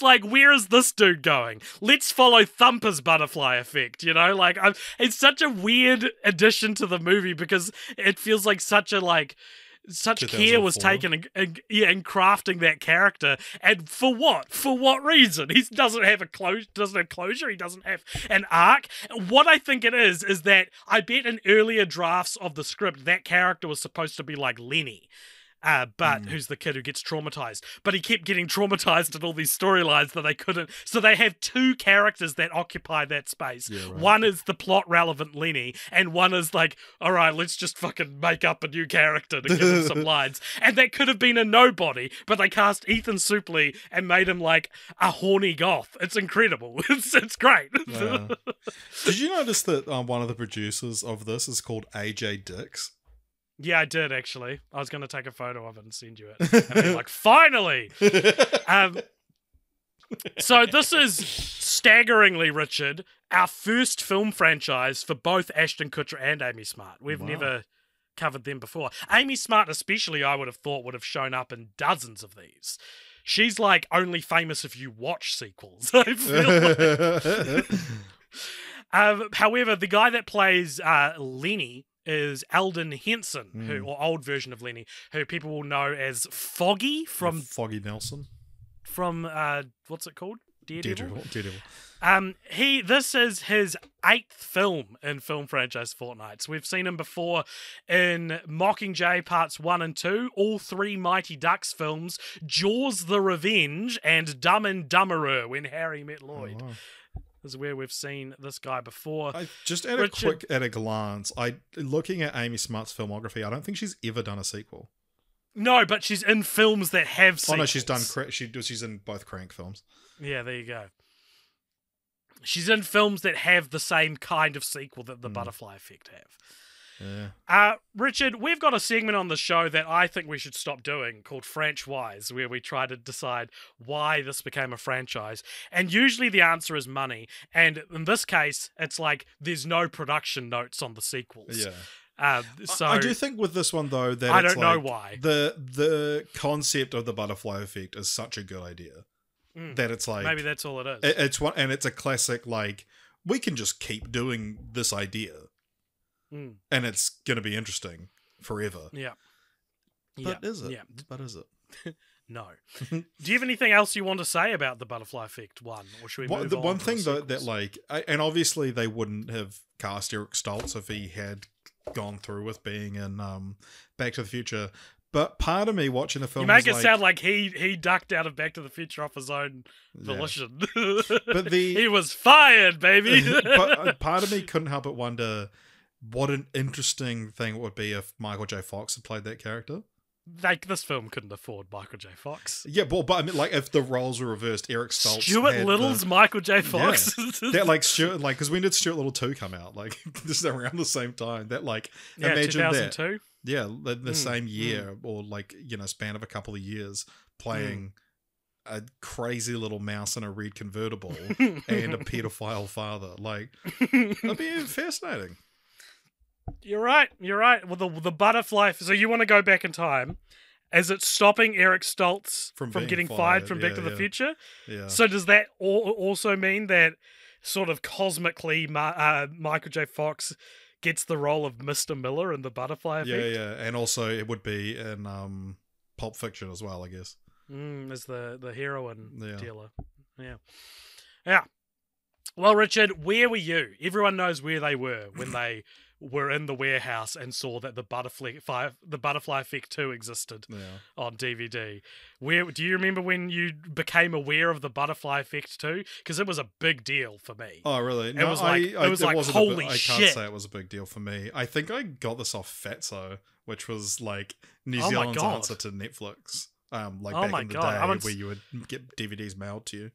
like, where is this dude going? Let's follow Thumper's Butterfly Effect, you know? Like, it's such a weird addition to the movie because it feels like such care was taken in crafting that character, and for what? For what reason? He doesn't have closure. He doesn't have an arc. What I think it is that I bet in earlier drafts of the script that character was supposed to be like Lenny. But who's the kid who gets traumatized? But he kept getting traumatized in all these storylines that they couldn't. So they have two characters that occupy that space. Yeah, right. One is the plot relevant Lenny, and one is like, all right, let's just fucking make up a new character to give him some lines. And that could have been a nobody, but they cast Ethan Suplee and made him like a horny goth. It's incredible. It's great. Wow. Did you notice that one of the producers of this is called AJ Dix? Yeah, I did, actually. I was going to take a photo of it and send you it. And be like, finally! So this is staggeringly, Richard, our first film franchise for both Ashton Kutcher and Amy Smart. We've never covered them before. Amy Smart especially, I would have thought, would have shown up in dozens of these. She's like only famous if you watch sequels, I feel like. However, the guy that plays Lenny is Eldon Henson, or old version of Lenny, who people will know as Foggy from Foggy Nelson. From what's it called? Daredevil. This is his 8th film in Film Franchise Fortnights. We've seen him before in Mockingjay Parts 1 and 2, all 3 Mighty Ducks films, Jaws the Revenge, and Dumb and Dumberer, When Harry Met Lloyd. Oh, wow. This is where we've seen this guy before. Just at a glance, looking at Amy Smart's filmography, I don't think she's ever done a sequel. No, but she's in films that have sequels. Oh no, she's done. She's in both Crank films. Yeah, there you go. She's in films that have the same kind of sequel that the Butterfly Effect have. Richard, we've got a segment on the show that I think we should stop doing called Franchise, where we try to decide why this became a franchise. And usually the answer is money. And in this case, it's like there's no production notes on the sequels. So I do think with this one though that I don't know why the concept of the butterfly effect is such a good idea that it's like maybe that's all it is. It's one, and it's a classic. Like we can just keep doing this idea, and it's going to be interesting forever. But is it? Yeah. But is it? No. Do you have anything else you want to say about the Butterfly Effect 1? Or should we move the on one to thing the though sequels? that like, and obviously they wouldn't have cast Eric Stoltz if he had gone through with being in Back to the Future. But part of me watching the film, you make it sound like he ducked out of Back to the Future off his own volition. But he was fired, baby. But part of me couldn't help but wonder what an interesting thing it would be if Michael J. Fox had played that character. Like, this film couldn't afford Michael J. Fox. Yeah, but I mean, like, if the roles were reversed, Eric Stoltz, Stuart Little's Michael J. Fox. Yeah. That like Stuart, like, because when did Stuart Little 2 come out? Like, this is around the same time. That like, imagine 2002. that. Yeah, the same year, or like, you know, span of a couple of years, playing a crazy little mouse in a red convertible and a pedophile father. Like, that'd be fascinating. You're right. Well, the butterfly. So you want to go back in time? Is it stopping Eric Stoltz from getting fired from Back to the Future? Yeah. So does that also mean that sort of cosmically Michael J. Fox gets the role of Mr. Miller in the Butterfly Effect? Yeah, and also it would be in Pulp Fiction as well, I guess. As the heroin dealer. Yeah. Well, Richard, where were you? Everyone knows where they were when they were in the warehouse and saw that the Butterfly Effect 2 existed on DVD. Where do you remember when you became aware of the Butterfly Effect 2? Because it was a big deal for me. Oh, really? It was like holy shit. I can't say it was a big deal for me. I think I got this off Fatso, which was like New Zealand's answer to Netflix. Like back in the day where you would get DVDs mailed to you.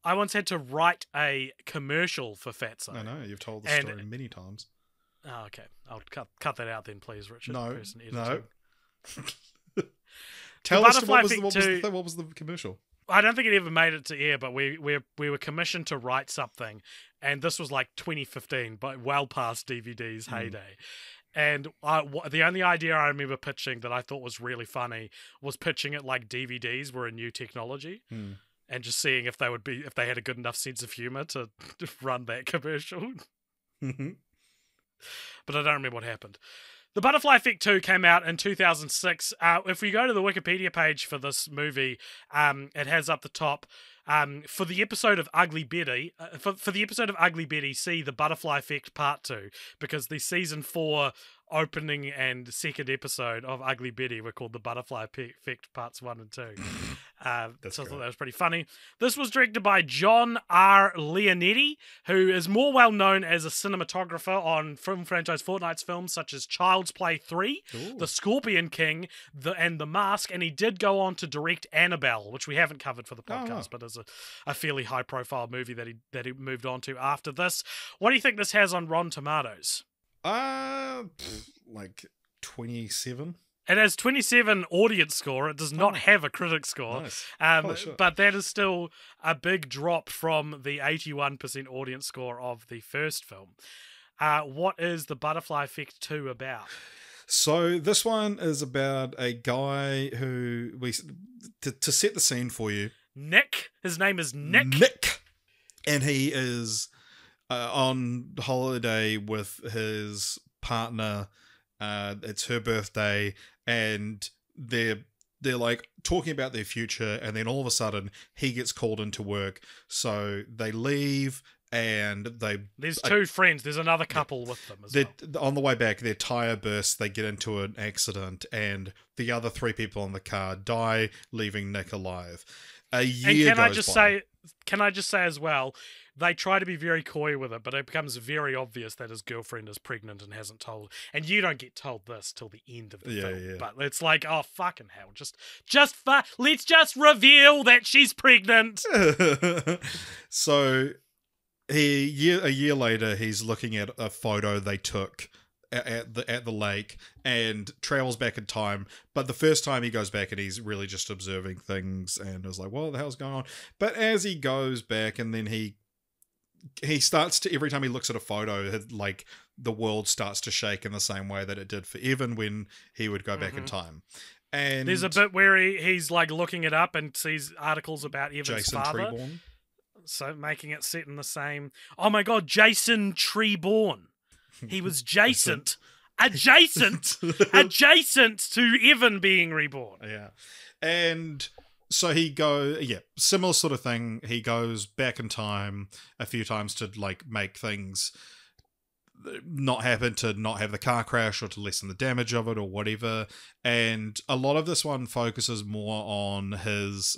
I once had to write a commercial for Fatso. I know, you've told the story many times. Oh, okay. I'll cut that out then, please, Richard. No. Tell us what was the commercial? I don't think it ever made it to air, but we were commissioned to write something, and this was like 2015, but well past DVD's heyday. And the only idea I remember pitching that I thought was really funny was pitching it like DVDs were a new technology. And just seeing if they had a good enough sense of humor to run that commercial. But I don't remember what happened. The Butterfly Effect 2 came out in 2006. If we go to the Wikipedia page for this movie, it has up the top, for the episode of Ugly Betty, for the episode of Ugly Betty, see the Butterfly Effect Part 2, because the season 4 opening and second episode of Ugly Betty were called the Butterfly Effect Parts 1 and 2. So I thought that was pretty funny. This was directed by John R. Leonetti, who is more well known as a cinematographer on Film Franchise Fortnights films such as Child's Play 3, The Scorpion King, and The Mask, and he did go on to direct Annabelle, which we haven't covered for the podcast, but is a fairly high-profile movie that he moved on to after this. What do you think this has on Rotten Tomatoes? Like 27. It has 27 audience score. It does not have a critic score. Nice. But that is still a big drop from the 81% audience score of the first film. What is the Butterfly Effect 2 about? So this one is about a guy who to set the scene for you. Nick. His name is Nick. And he is on holiday with his partner. It's her birthday, and they're like talking about their future, and then all of a sudden he gets called into work, so they leave, and there's two friends. There's another couple with them as well. On the way back, their tire bursts, they get into an accident, and the other 3 people in the car die, leaving Nick alive. A year goes by. Can I just say as well, they try to be very coy with it, but it becomes very obvious that his girlfriend is pregnant and hasn't told. And you don't get told this till the end of the film. Yeah. But it's like, oh, fucking hell. Let's just reveal that she's pregnant. So a year later, he's looking at a photo they took at the lake and travels back in time. But the first time he goes back and he's really just observing things and is like, what the hell's going on? But as he goes back and then he starts to, every time he looks at a photo, like the world starts to shake in the same way that it did for Evan when he would go back in time. And there's a bit where he's like looking it up and sees articles about Evan's Jason father. Treeborn. So making it set in the same. Oh my god, Jason Treeborn. He was adjacent to Evan being reborn. Yeah. And so similar sort of thing. He goes back in time a few times to like make things not happen, to not have the car crash or to lessen the damage of it or whatever. And a lot of this one focuses more on his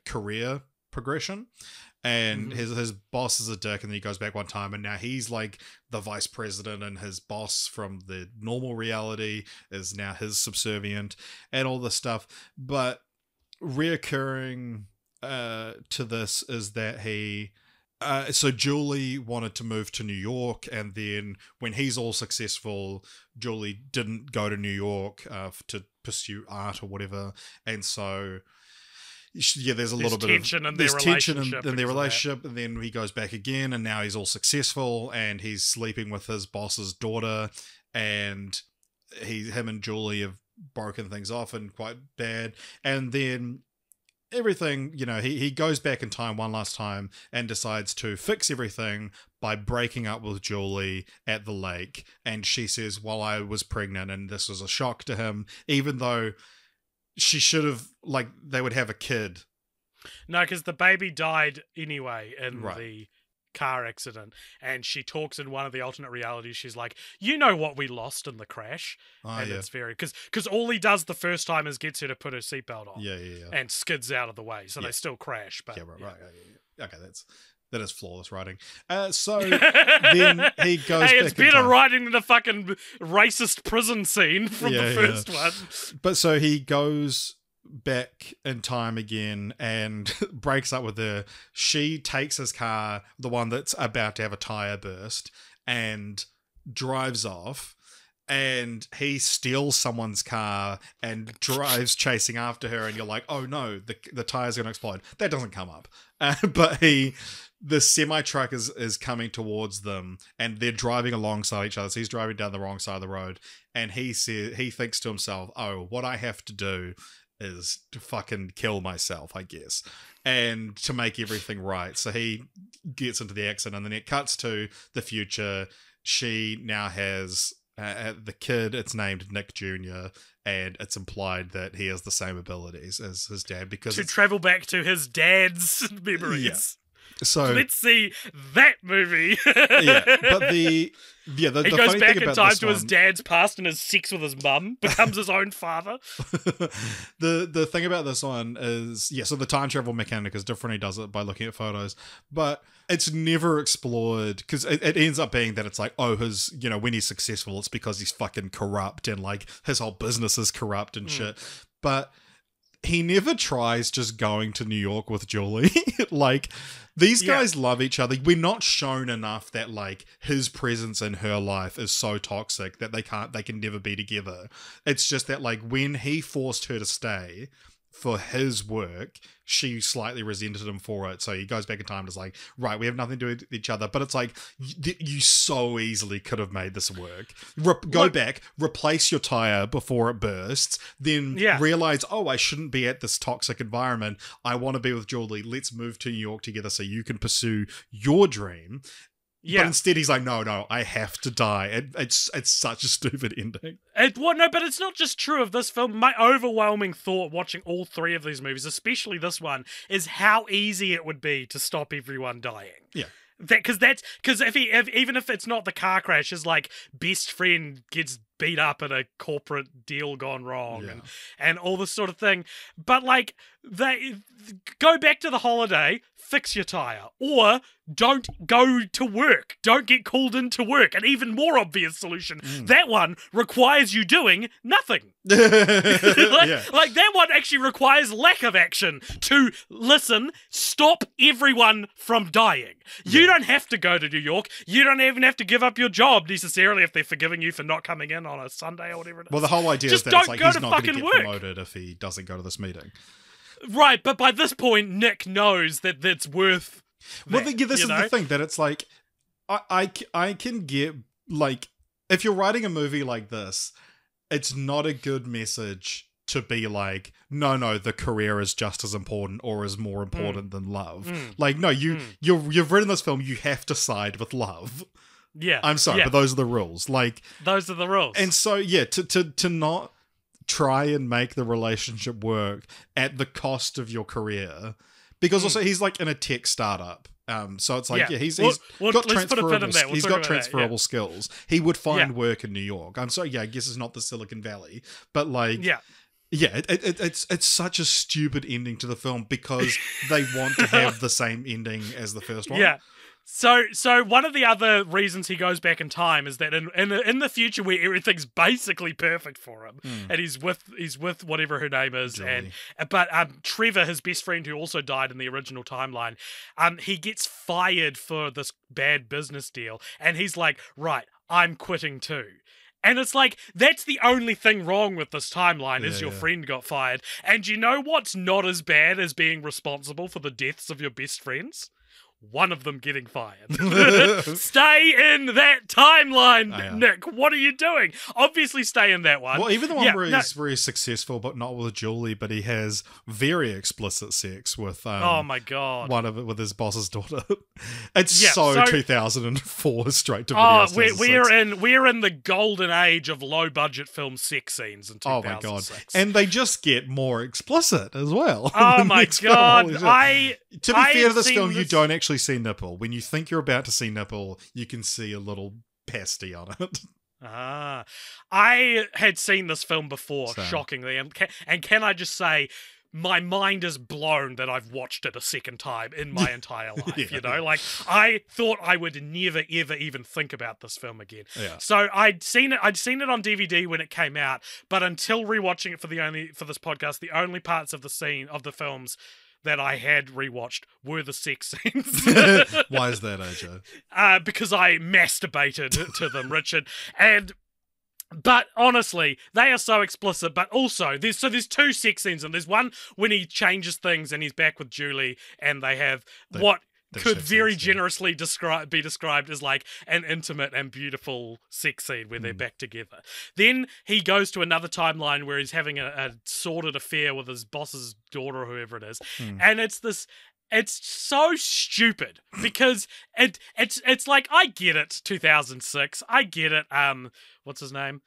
career progression. And his boss is a dick, and then he goes back one time, and now he's like the vice president, and his boss from the normal reality is now his subservient, and all this stuff. But reoccurring to this is that so Julie wanted to move to New York, and then when he's all successful, Julie didn't go to New York to pursue art or whatever, and so there's a little bit of tension in their relationship, and then he goes back again, and now he's all successful, and he's sleeping with his boss's daughter, and him and Julie have broken things off and quite bad, and then everything, he goes back in time one last time and decides to fix everything by breaking up with Julie at the lake, and she says, well, I was pregnant, and this was a shock to him, even though she should have, they would have a kid. No, because the baby died anyway in the car accident, and she talks in one of the alternate realities. She's like, you know what we lost in the crash. It's very, because all he does the first time is gets her to put her seatbelt on. And skids out of the way, so they still crash. But right. Okay, that is flawless writing. So then he goes back it's better writing than the fucking racist prison scene from the first one. But so he goes back in time again and breaks up with her. She takes his car, the one that's about to have a tire burst, and drives off. And he steals someone's car and drives chasing after her, and you're like, oh no, the tire's going to explode. That doesn't come up. But the semi-truck is coming towards them, and they're driving alongside each other. So he's driving down the wrong side of the road, and he thinks to himself, oh, what I have to do is to fucking kill myself, I guess, and to make everything right. So he gets into the accident, and then it cuts to the future. She now has the kid. It's named Nick Jr., and it's implied that he has the same abilities as his dad, because to travel back to his dad's memories. Yeah. So let's see that movie. But he goes back in time to his dad's past and has sex with his mum, becomes his own father. The thing about this one is, so the time travel mechanic is different. He does it by looking at photos, but it's never explored, because it ends up being that it's like, oh, his, when he's successful, it's because he's fucking corrupt, and like his whole business is corrupt and shit. But he never tries just going to New York with Julie. Like, these guys love each other. We're not shown enough that like his presence in her life is so toxic that they can never be together. It's just that like when he forced her to stay for his work, she slightly resented him for it. So he goes back in time and is like, right, we have nothing to do with each other. But it's like, you so easily could have made this work. Go back, replace your tire before it bursts, then realize, oh, I shouldn't be at this toxic environment. I want to be with Julie. Let's move to New York together so you can pursue your dream. But instead he's like, no, I have to die. It's such a stupid ending. But it's not just true of this film. My overwhelming thought watching all three of these movies, especially this one, is how easy it would be to stop everyone dying. Yeah. Because even if it's not the car crash, his like best friend gets beat up in a corporate deal gone wrong and all this sort of thing. But like, they go back to the holiday, fix your tire, or don't go to work. Don't get called into work. An even more obvious solution. That one requires you doing nothing. Like that one actually requires lack of action to stop everyone from dying. You don't have to go to New York. You don't even have to give up your job necessarily if they're forgiving you for not coming in on a Sunday or whatever it is. Well, the whole idea Just is that it's don't like go he's to not going to fucking get work. promoted if he doesn't go to this meeting. Right, but by this point, Nick knows that that's worth that, this is the thing, that it's like, I can get, like, if you're writing a movie like this, it's not a good message to be like, no, the career is just as important or is more important than love. Like, no, you've written this film, you have to side with love. Yeah. I'm sorry, but those are the rules. Like, those are the rules. And so, yeah, to not try and make the relationship work at the cost of your career, because also he's like in a tech startup. So it's like, he's got transferable skills. He would find work in New York. I'm sorry, I guess it's not the Silicon Valley, but like, it's such a stupid ending to the film because they want to have the same ending as the first one. Yeah. So one of the other reasons he goes back in time is that in the future where everything's basically perfect for him, and he's with whatever her name is, Julie. but Trevor, his best friend who also died in the original timeline, he gets fired for this bad business deal, and he's like, right, I'm quitting too. And it's like, that's the only thing wrong with this timeline is your friend got fired. And you know what's not as bad as being responsible for the deaths of your best friends? One of them getting fired. Stay in that timeline, Nick. What are you doing? Obviously stay in that one. Well, even the one where he's very successful, but not with Julie, but he has very explicit sex with oh my god, one of it with his boss's daughter. It's so 2004 straight to video. Oh, we're in the golden age of low budget film sex scenes in 2006. Oh my god. And they just get more explicit as well. Oh my god. To be fair to this film, you don't actually see nipple. When you think you're about to see nipple, you can see a little pasty on it. I had seen this film before, shockingly, and can I just say, my mind is blown that I've watched it a second time in my entire life, you know? Like, I thought I would never, ever even think about this film again. Yeah. So I'd seen it on DVD when it came out, but until rewatching it for this podcast, the only parts of the films that I had rewatched were the sex scenes. Why is that, AJ? Because I masturbated to them, Richard. But honestly, they are so explicit. But also, there's two sex scenes, and there's one when he changes things and he's back with Julie, and they have what could very generously be described as like an intimate and beautiful sex scene where they're back together. Then he goes to another timeline where he's having a sordid affair with his boss's daughter or whoever it is, and it's so stupid because it's like, I get it, 2006, I get it, what's his name?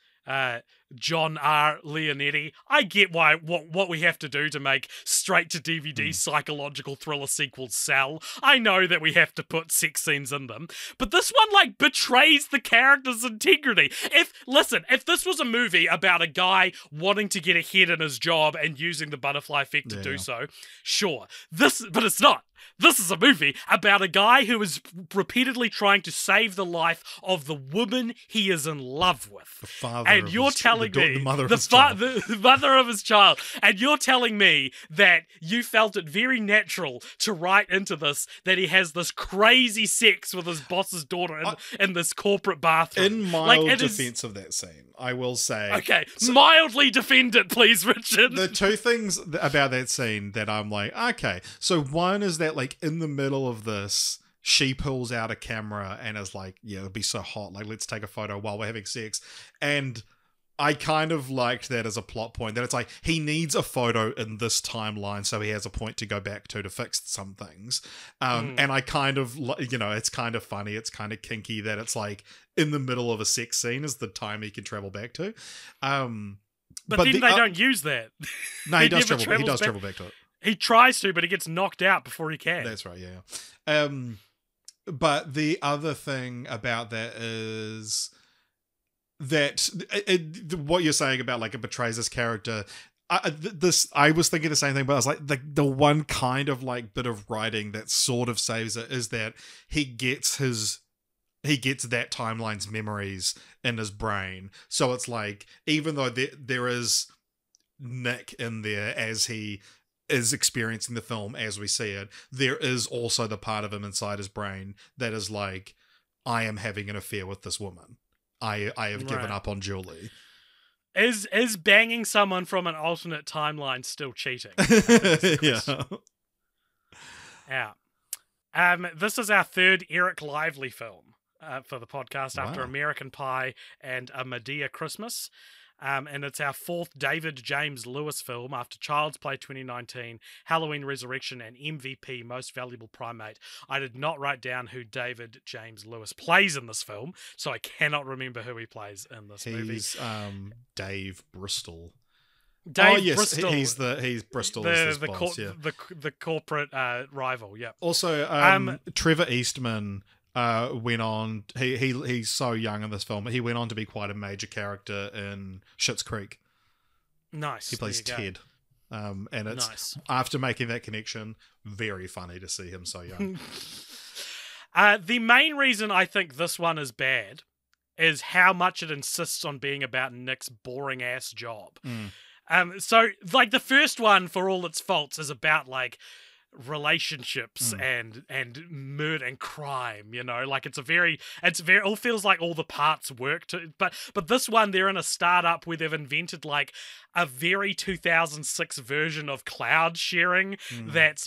John R. Leonetti. I get what we have to do to make straight-to-DVD psychological thriller sequels sell. I know that we have to put sex scenes in them. But this one, like, betrays the character's integrity. If this was a movie about a guy wanting to get ahead in his job and using the butterfly effect to do so, sure. But it's not. This is a movie about a guy who is repeatedly trying to save the life of the woman he is in love with. The father and of you're his, telling the, me the mother of his child. The mother of his child. And you're telling me that you felt it very natural to write into this that he has this crazy sex with his boss's daughter in this corporate bathroom. In mild defense of that scene, I will say... Okay, mildly defend it, please, Richard. The two things about that scene that I'm like, okay. So one is that, like, in the middle of this, she pulls out a camera and is like, yeah, it'd be so hot. Like, let's take a photo while we're having sex. And I kind of liked that as a plot point, that it's like, he needs a photo in this timeline so he has a point to go back to fix some things. And I kind of, it's kind of funny, it's kind of kinky that it's like, in the middle of a sex scene is the time he can travel back to. But then they don't use that. No, he does travel back to it. He tries to, but he gets knocked out before he can. That's right, yeah. But the other thing about that is that what you're saying about, like, it betrays his character, I was thinking the same thing, but I was like, the one kind of like bit of writing that sort of saves it is that he gets that timeline's memories in his brain. So it's like, even though there is Nick in there as he is experiencing the film as we see it, there is also the part of him inside his brain that is like, I am having an affair with this woman. I have given up on Julie. Is banging someone from an alternate timeline still cheating? Yeah. Yeah. This is our third Eric Lively film for the podcast after Wow. American Pie and A Medea Christmas. And it's our fourth David James Lewis film after Child's Play 2019, Halloween Resurrection, and MVP Most Valuable Primate. I did not write down who David James Lewis plays in this film, so I cannot remember who he plays in this movie. He's Dave Bristol. Dave Bristol. Bristol. He's Bristol is the boss, the corporate rival, yeah. Also, Trevor Eastman went on. He's so young in this film, but he went on to be quite a major character in Schitt's Creek. Nice. He plays Ted. And it's nice. After making that connection, very funny to see him so young. The main reason I think this one is bad is how much it insists on being about Nick's boring ass job. So like the first one, for all its faults, is about like relationships and murder and crime, you know, like it's very it all feels like all the parts work to, but this one, they're in a startup where they've invented like a very 2006 version of cloud sharing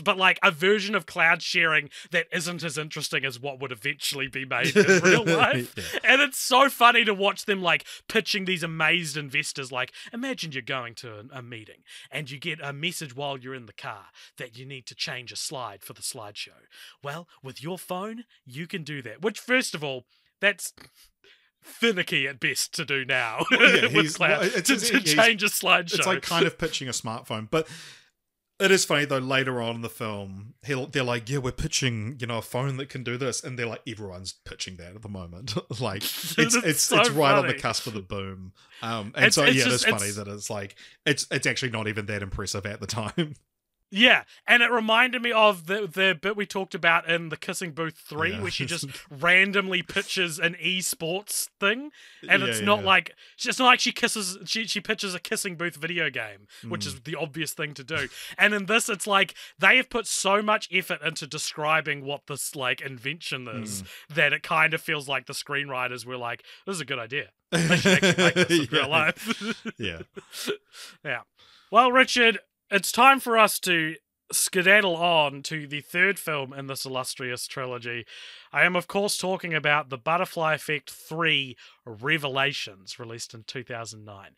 but like a version of cloud sharing that isn't as interesting as what would eventually be made in real life. And it's so funny to watch them like pitching these amazed investors, like, imagine you're going to a meeting and you get a message while you're in the car that you need to change a slide for the slideshow. Well, with your phone, you can do that. Which, first of all, that's finicky at best to do now with cloud, to change a slideshow. It's like kind of pitching a smartphone, but it is funny though. Later on in the film, they're like, "Yeah, we're pitching, a phone that can do this," and they're like, "Everyone's pitching that at the moment." Like it's right on the cusp of the boom. It's funny that it's like it's actually not even that impressive at the time. Yeah, and it reminded me of the bit we talked about in the Kissing Booth 3, where she just randomly pitches an esports thing, and it's not like she pitches a Kissing Booth video game, which is the obvious thing to do. And in this, it's like they have put so much effort into describing what this like invention is that it kind of feels like the screenwriters were like, "This is a good idea. They should actually make this in real life." Yeah. Well, Richard, it's time for us to skedaddle on to the third film in this illustrious trilogy. I am, of course, talking about The Butterfly Effect 3 Revelations, released in 2009.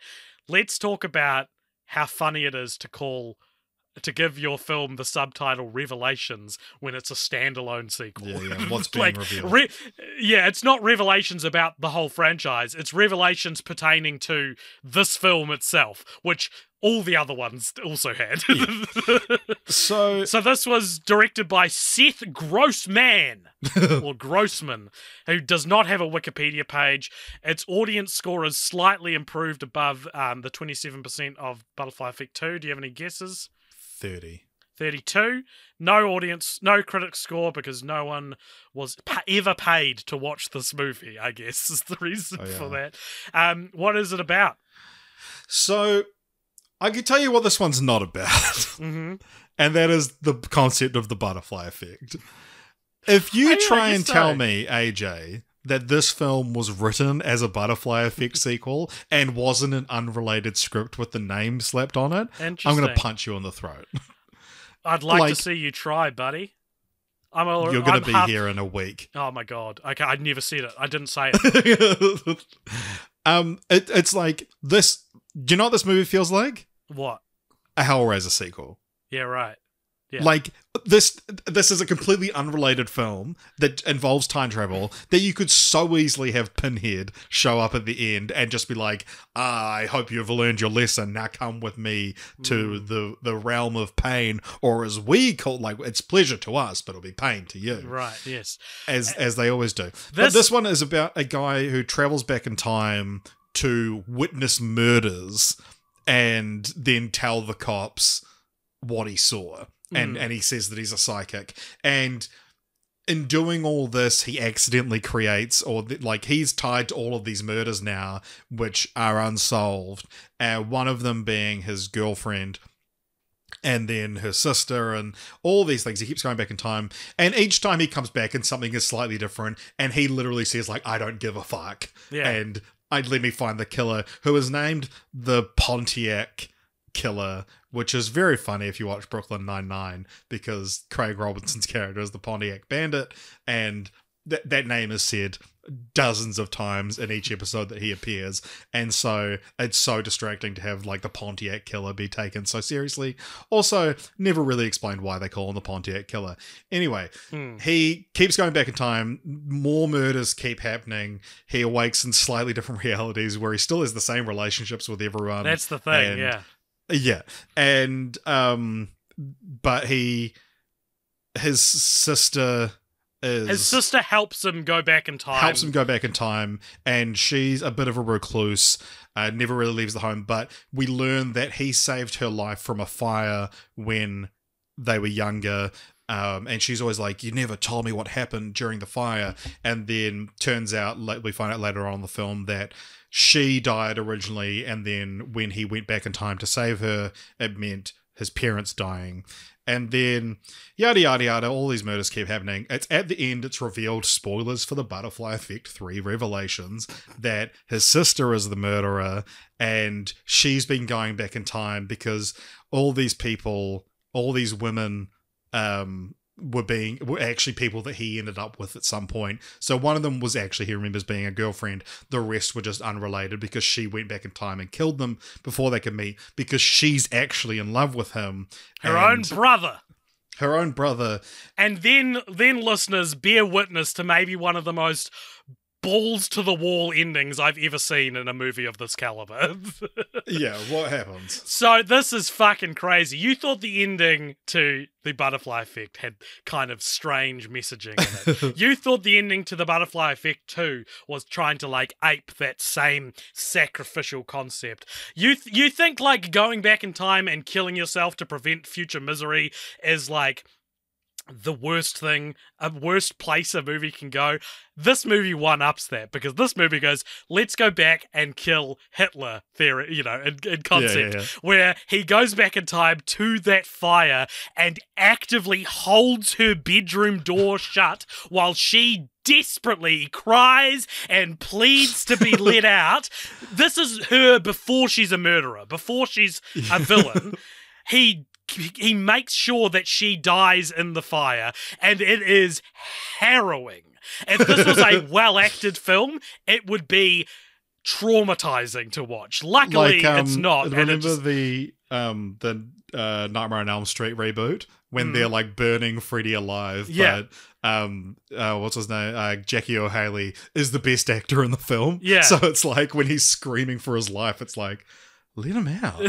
Let's talk about how funny it is to give your film the subtitle Revelations when it's a standalone sequel. Yeah, what's being revealed. It's not revelations about the whole franchise. It's revelations pertaining to this film itself, which all the other ones also had. So this was directed by Seth Grossman, or Grossman, who does not have a Wikipedia page. Its audience score is slightly improved above the 27% of Butterfly Effect 2. Do you have any guesses? 32. No audience, no critic score, because no one was ever paid to watch this movie, I guess, is the reason for that. What is it about? So, I can tell you what this one's not about. And that is the concept of the butterfly effect. If you try and tell me, AJ, that this film was written as a Butterfly Effect sequel and wasn't an unrelated script with the name slapped on it, I'm going to punch you in the throat. I'd like to see you try, buddy. You're going to be here in a week. Oh my god. Okay, I'd never said it. I didn't say it. It's like this. Do you know what this movie feels like? What? A Hellraiser sequel. Yeah, right. Yeah. Like, this is a completely unrelated film that involves time travel that you could so easily have Pinhead show up at the end and just be like, I hope you've learned your lesson. Now come with me to the realm of pain, or as we call, like, it's pleasure to us, but it'll be pain to you. Right, yes. As they always do. But this one is about a guy who travels back in time to witness murders and then tell the cops what he saw. And he says that he's a psychic. And in doing all this, he accidentally creates, he's tied to all of these murders now, which are unsolved. One of them being his girlfriend, and then her sister, and all these things. He keeps going back in time, and each time he comes back and something is slightly different, and he literally says, like, I don't give a fuck. Yeah. And let me find the killer, who is named the Pontiac Killer, which is very funny if you watch Brooklyn Nine-Nine, because Craig Robinson's character is the Pontiac Bandit, and that name is said dozens of times in each episode that he appears, and so it's so distracting to have like the Pontiac Killer be taken so seriously. Also, never really explained why they call him the Pontiac Killer. Anyway, he keeps going back in time, more murders keep happening, he awakes in slightly different realities where he still has the same relationships with everyone. That's the thing. Yeah, and but his sister helps him go back in time. And she's a bit of a recluse, never really leaves the home, but we learn that he saved her life from a fire when they were younger. And she's always like, you never told me what happened during the fire. And then turns out, we find out later on in the film, that she died originally, and then when he went back in time to save her, it meant his parents dying. And then yada yada yada, all these murders keep happening. It's at the end, it's revealed, spoilers for the Butterfly Effect 3 Revelations, that his sister is the murderer, and she's been going back in time because all these people, all these women, were actually people that he ended up with at some point. So one of them was actually, he remembers being a girlfriend. The rest were just unrelated because she went back in time and killed them before they could meet, because she's actually in love with him. Her own brother. And then listeners, bear witness to maybe one of the most balls to the wall endings I've ever seen in a movie of this caliber. Yeah, what happens? So this is fucking crazy. You thought the ending to the Butterfly Effect had kind of strange messaging in it. You thought the ending to the Butterfly Effect 2 was trying to like ape that same sacrificial concept. You think like going back in time and killing yourself to prevent future misery is like the worst thing, a worst place a movie can go. This movie one-ups that, because this movie goes, let's go back and kill Hitler theory, in concept, where he goes back in time to that fire and actively holds her bedroom door shut while she desperately cries and pleads to be let out. This is her before she's a murderer, before she's a villain. He makes sure that she dies in the fire, and it is harrowing. If this was a well-acted film, it would be traumatizing to watch. Luckily, it's not. Remember the Nightmare on Elm Street reboot when they're like burning Freddy alive? Yeah. But what's his name? Jackie O'Haley is the best actor in the film. Yeah. So it's like when he's screaming for his life, it's like, let him out.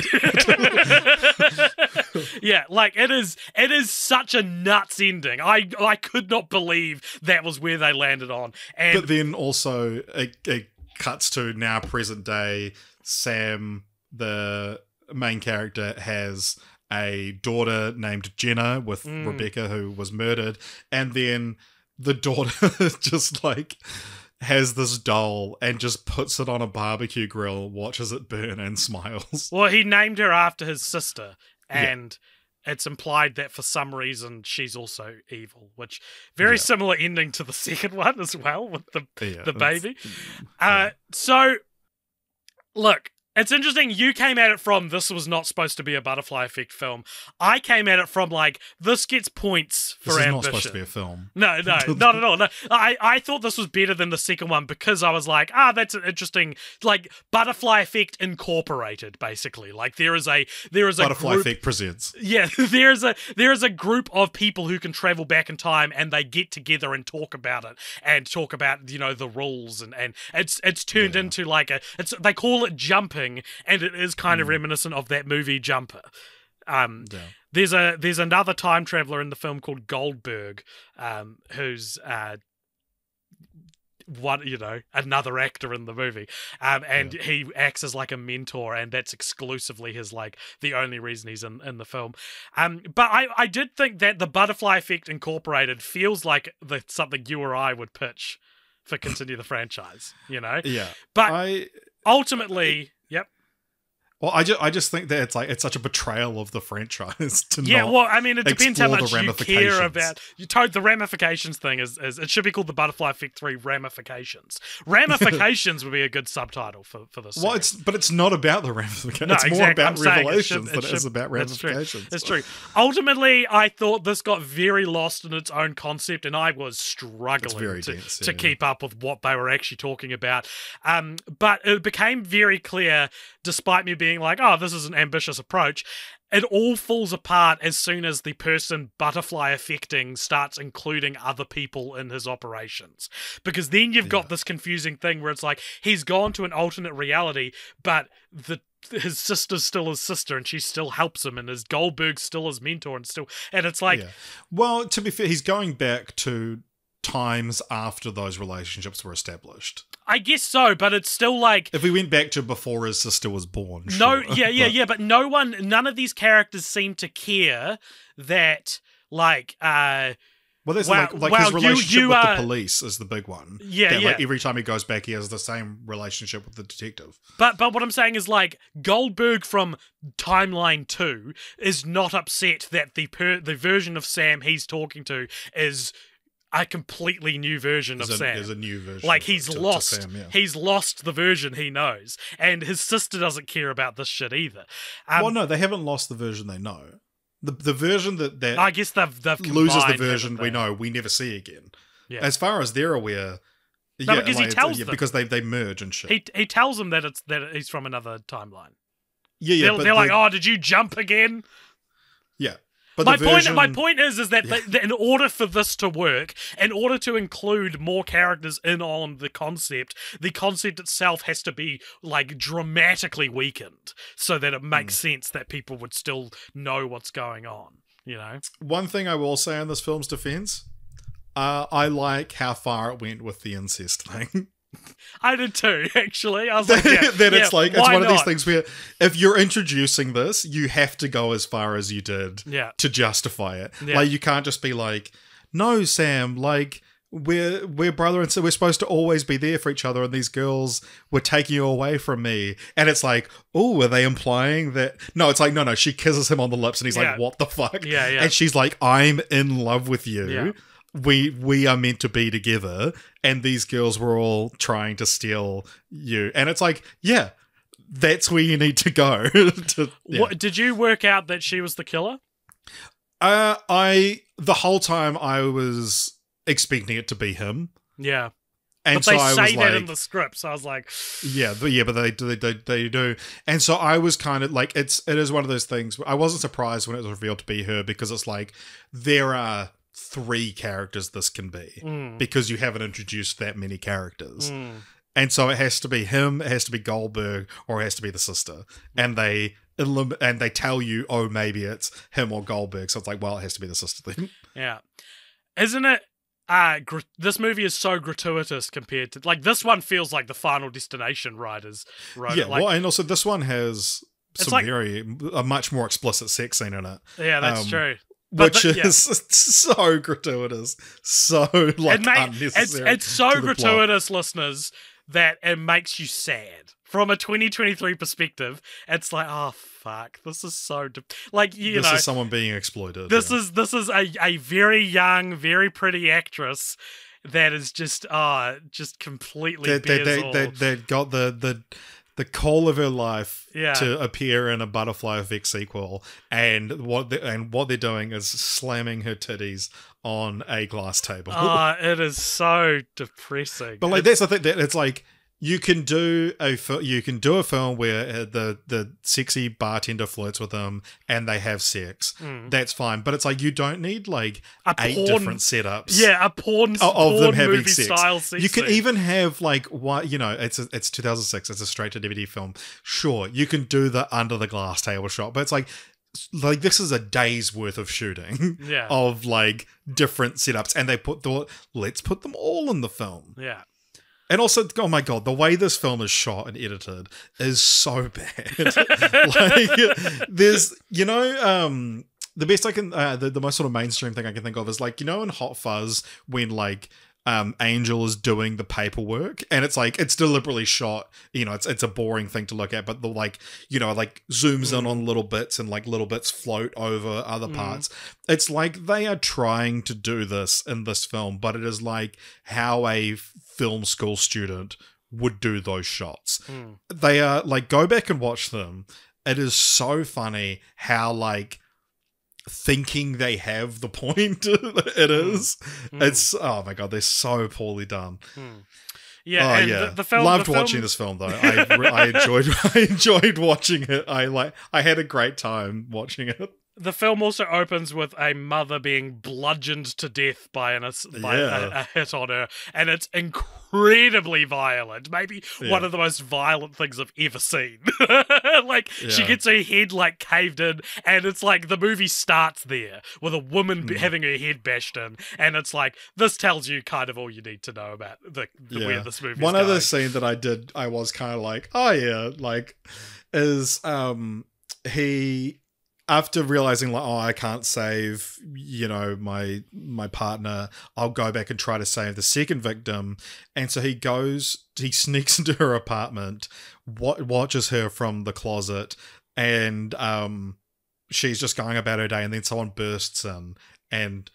Yeah, like it is such a nuts ending. I could not believe that was where they landed on. But then also it cuts to now present day. Sam, the main character, has a daughter named Jenna with Rebecca, who was murdered, and then the daughter just like has this doll and just puts it on a barbecue grill, watches it burn, and smiles. Well, he named her after his sister, and it's implied that for some reason she's also evil, which very similar ending to the second one as well with the baby. So, look, it's interesting. You came at it from, this was not supposed to be a Butterfly Effect film. I came at it from like, this gets points for ambition. This is not supposed to be a film. No, not at all. No, I thought this was better than the second one because I was like, that's an interesting, like, Butterfly Effect Incorporated, basically. Like there is a Butterfly group, Effect presents. Yeah, there is a group of people who can travel back in time, and they get together and talk about it, and talk about the rules, and it's turned into like they call it jumping. And it is kind of reminiscent of that movie Jumper. There's another time traveler in the film called Goldberg, who's one, another actor in the movie, and he acts as like a mentor, and that's exclusively his like the only reason he's in the film. But I did think that the Butterfly Effect Incorporated feels like something you or I would pitch for continue the franchise, Yeah, but ultimately, yep. Well, I just think that it's such a betrayal of the franchise to it depends how much you care about. The ramifications thing is it should be called the Butterfly Effect 3 Ramifications. Ramifications would be a good subtitle for this. Well, series. It's not about the ramifications. No, it's more exactly. about revelations than it is about ramifications. It's true. Ultimately, I thought this got very lost in its own concept, and I was struggling to keep up with what they were actually talking about. But it became very clear, despite me being like, oh, this is an ambitious approach, it all falls apart as soon as the person butterfly affecting starts including other people in his operations. Because then you've got this confusing thing where it's like, he's gone to an alternate reality, but his sister's still his sister and she still helps him, and his Goldberg's still his mentor, and it's like... Yeah. Well, to be fair, he's going back to times after those relationships were established. I guess so, but it's still like... If we went back to before his sister was born, but none of these characters seem to care that, like... well, there's his relationship with the police is the big one. Like, every time he goes back, he has the same relationship with the detective. But what I'm saying is, like, Goldberg from Timeline 2 is not upset that the version of Sam he's talking to is... a completely new version of Sam. There's a new version. Like, he's lost. Sam, He's lost the version he knows, and his sister doesn't care about this shit either. Well, no, they haven't lost the version they know. The version that I guess they've loses the version we know we never see again. Yeah. As far as they're aware. No, because he tells them because they merge and shit. He tells them that he's from another timeline. Yeah. They're like, oh, did you jump again? Yeah. But my point is that in order for this to work, in order to include more characters in on the concept itself has to be like dramatically weakened so that it makes sense that people would still know what's going on. One thing I will say in this film's defense, I like how far it went with the incest thing. I did too, actually. I was like, it's one of these things where if you're introducing this, you have to go as far as you did to justify it. Yeah. Like, you can't just be like, no, Sam, like, we're brother and sister, we're supposed to always be there for each other, and these girls were taking you away from me. And it's like, oh, were they implying that? No, it's like, no, she kisses him on the lips and he's like, what the fuck? Yeah. And she's like, I'm in love with you. Yeah. We are meant to be together, and these girls were all trying to steal you. And it's like, that's where you need to go. What, did you work out that she was the killer? The whole time I was expecting it to be him. Yeah. And but so they I say was that like, in the script, so I was like... but they do. And so I was kind of like, it is one of those things where I wasn't surprised when it was revealed to be her, because it's like, there are 3 characters this can be because you haven't introduced that many characters. And so it has to be him, it has to be Goldberg, or it has to be the sister. And they tell you, oh, maybe it's him or Goldberg. So it's like, well, it has to be the sister then. Yeah. Isn't it? This movie is so gratuitous compared to... Like, this one feels like the Final Destination writers wrote it. Like, well, and also this one has a much more explicit sex scene in it. Yeah, that's true. Which is so gratuitous, so unnecessary. It's so gratuitous, listeners, that it makes you sad. From a 2023 perspective, it's like, oh fuck, this is so this is someone being exploited. This is a very young, very pretty actress that is just completely they got the call of her life to appear in a Butterfly Effect sequel, and what they're doing is slamming her titties on a glass table. It is so depressing. But like, that's the thing, that it's like, you can do a film where the sexy bartender flirts with them and they have sex. That's fine, but it's like, you don't need like 8 different setups. Yeah, a porn of them having movie sex. Style sex. You can even have like, what, it's 2006. It's a straight to DVD film. Sure, you can do the under the glass table shot, but it's like this is a day's worth of shooting of like different setups, and they let's put them all in the film. Yeah. And also, oh my god, the way this film is shot and edited is so bad. Like, there's, the best I can, the most sort of mainstream thing I can think of is like, in Hot Fuzz when like Angel is doing the paperwork and it's like it's deliberately shot, it's a boring thing to look at, but the like zooms in on little bits and like little bits float over other parts. It's like they are trying to do this in this film, but it is like how a film school student would do those shots. They are like, go back and watch them. It is so funny how like thinking they have the point it is. It's, oh my god, they're so poorly done. Yeah, and the film, loved watching this film though. I enjoyed watching it. I had a great time watching it. The film also opens with a mother being bludgeoned to death by a hit on her, and it's incredibly violent. Maybe one of the most violent things I've ever seen. She gets her head like caved in, and it's like the movie starts there with a woman having her head bashed in, and it's like, this tells you kind of all you need to know about the where this movie is One going. other scene that I was kind of like, oh yeah, like, is he, after realizing like, oh, I can't save, my partner, I'll go back and try to save the second victim. And so he sneaks into her apartment, watches her from the closet, and she's just going about her day, and then someone bursts in and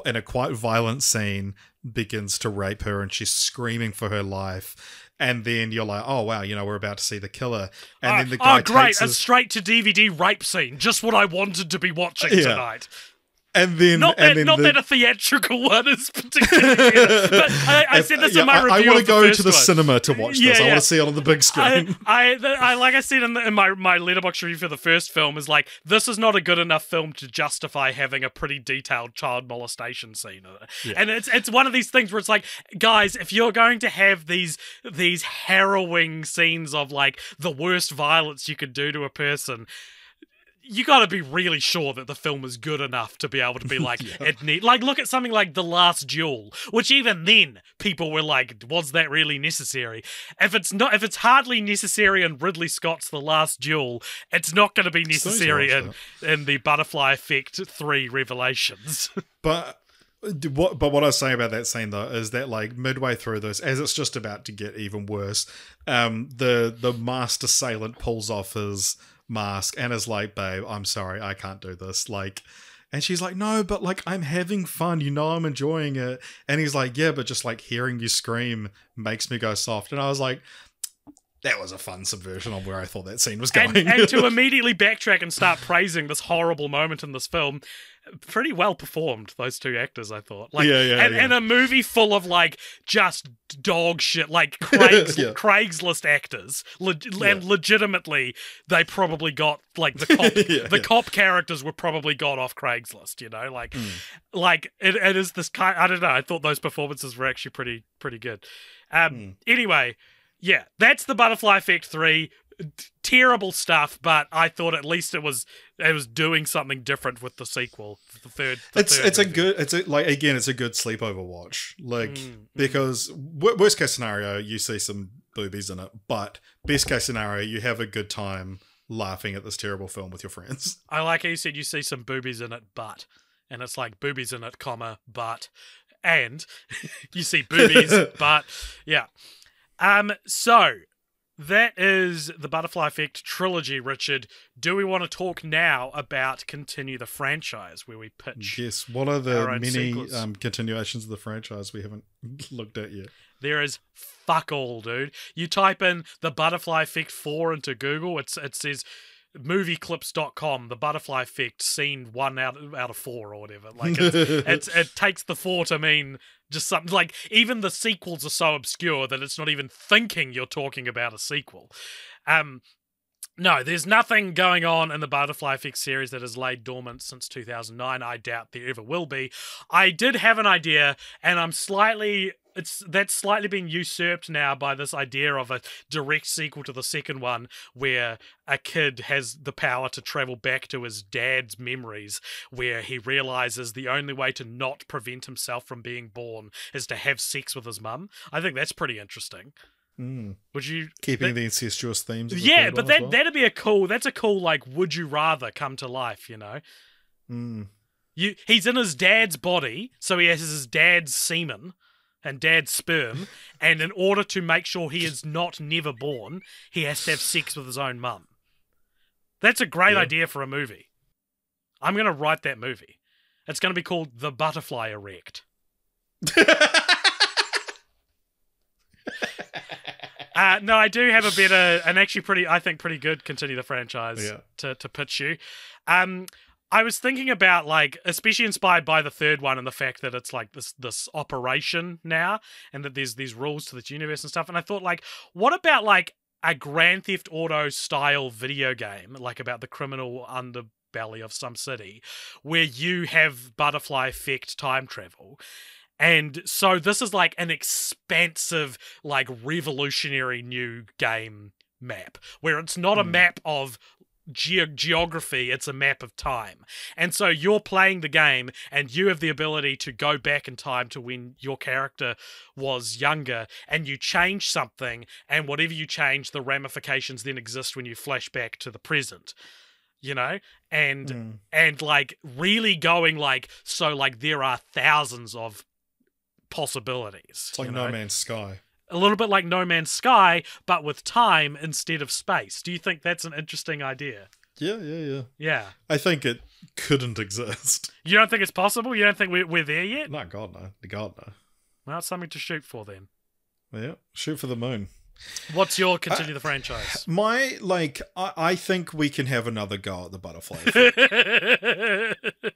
in a quite violent scene begins to rape her, and she's screaming for her life. And then you're like, oh wow, we're about to see the killer. And then the guy takes a straight to DVD rape scene, just what I wanted to be watching tonight. And then, not that a theatrical one is particularly better, but I said this in my review. I want to go to the one. Cinema to watch this. I want to see it on the big screen. I like I said in my Letterboxd review for the first film, is like, this is not a good enough film to justify having a pretty detailed child molestation scene in it. Yeah. And it's one of these things where it's like, guys, if you're going to have these harrowing scenes of like the worst violence you could do to a person, you got to be really sure that the film is good enough to be able to be like, look at something like The Last Duel, which even then people were like, was that really necessary? If it's hardly necessary in Ridley Scott's The Last Duel, it's not going to be necessary in the Butterfly Effect 3 Revelations. But what I was saying about that scene though is that like midway through this, as it's just about to get even worse, the masked assailant pulls off his mask and is like, babe, I'm sorry, I can't do this. Like, and she's like, no, but like, I'm having fun, I'm enjoying it. And he's like, yeah, but just like hearing you scream makes me go soft. And I was like, that was a fun subversion of where I thought that scene was going. And to immediately backtrack and start praising this horrible moment in this film, pretty well performed, those two actors, I thought. Like, and a movie full of like just dog shit, like Craigslist actors, and legitimately they probably got like the cop characters were probably got off Craigslist, like it is this kind. I don't know. I thought those performances were actually pretty good. Anyway, yeah, that's the Butterfly Effect 3. Terrible stuff, but I thought at least it was doing something different with the sequel. It's a good sleepover watch. Like, because worst case scenario, you see some boobies in it, but best case scenario, you have a good time laughing at this terrible film with your friends. I like how you said you see some boobies in it, but, and it's like boobies in it, comma, but, and you see boobies, but, yeah. So that is the Butterfly Effect Trilogy, Richard. Do we want to talk now about Continue the Franchise, where we pitch? Yes, what are the many continuations of the franchise we haven't looked at yet? There is fuck all, dude. You type in the Butterfly Effect 4 into Google, it says movieclips.com, the Butterfly Effect scene 1 out of 4 or whatever. Like it takes the 4 to mean just something, like even the sequels are so obscure that it's not even thinking you're talking about a sequel. No, there's nothing going on in the Butterfly Effect series that has laid dormant since 2009. I doubt there ever will be. I did have an idea, and that's slightly been usurped now by this idea of a direct sequel to the second one, where a kid has the power to travel back to his dad's memories, where he realizes the only way to not prevent himself from being born is to have sex with his mum. I think that's pretty interesting. Would you keeping the incestuous themes? Of the yeah, third but one as well? that'd be that's a cool like would you rather come to life, you know? He's in his dad's body, so he has his dad's semen and dad's sperm, and in order to make sure he is not never born, he has to have sex with his own mum. That's a great idea for a movie. I'm going to write that movie. It's going to be called The Butterfly Erect. No, I do have a better and actually pretty good continue the franchise to pitch you. I was thinking about like, especially inspired by the third one and the fact that it's like this operation now, and that there's these rules to this universe and stuff. And I thought like, what about like a Grand Theft Auto style video game, like about the criminal underbelly of some city, where you have butterfly effect time travel. And so this is like an expansive, like revolutionary new game map, where it's not a map of geography, it's a map of time. And so you're playing the game and you have the ability to go back in time to when your character was younger, and you change something, and whatever you change, the ramifications then exist when you flash back to the present. You know, and like really going like, so like there are thousands of possibilities. It's like No Man's Sky. A little bit like No Man's Sky, but with time instead of space. Do you think that's an interesting idea? Yeah. I think it couldn't exist. You don't think it's possible? You don't think we're there yet? No, God no. Well, it's something to shoot for then. Yeah, shoot for the moon. What's your continue the franchise? I think we can have another go at the Butterfly Effect.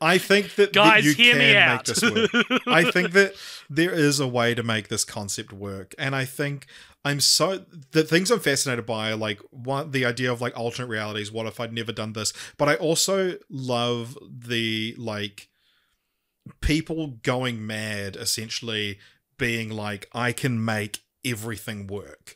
I think that, guys, you hear can me make out. this work. I think that there is a way to make this concept work, and I think the things I'm fascinated by are like the idea of like alternate realities. What if I'd never done this? But I also love the like people going mad, essentially being like, I can make everything work.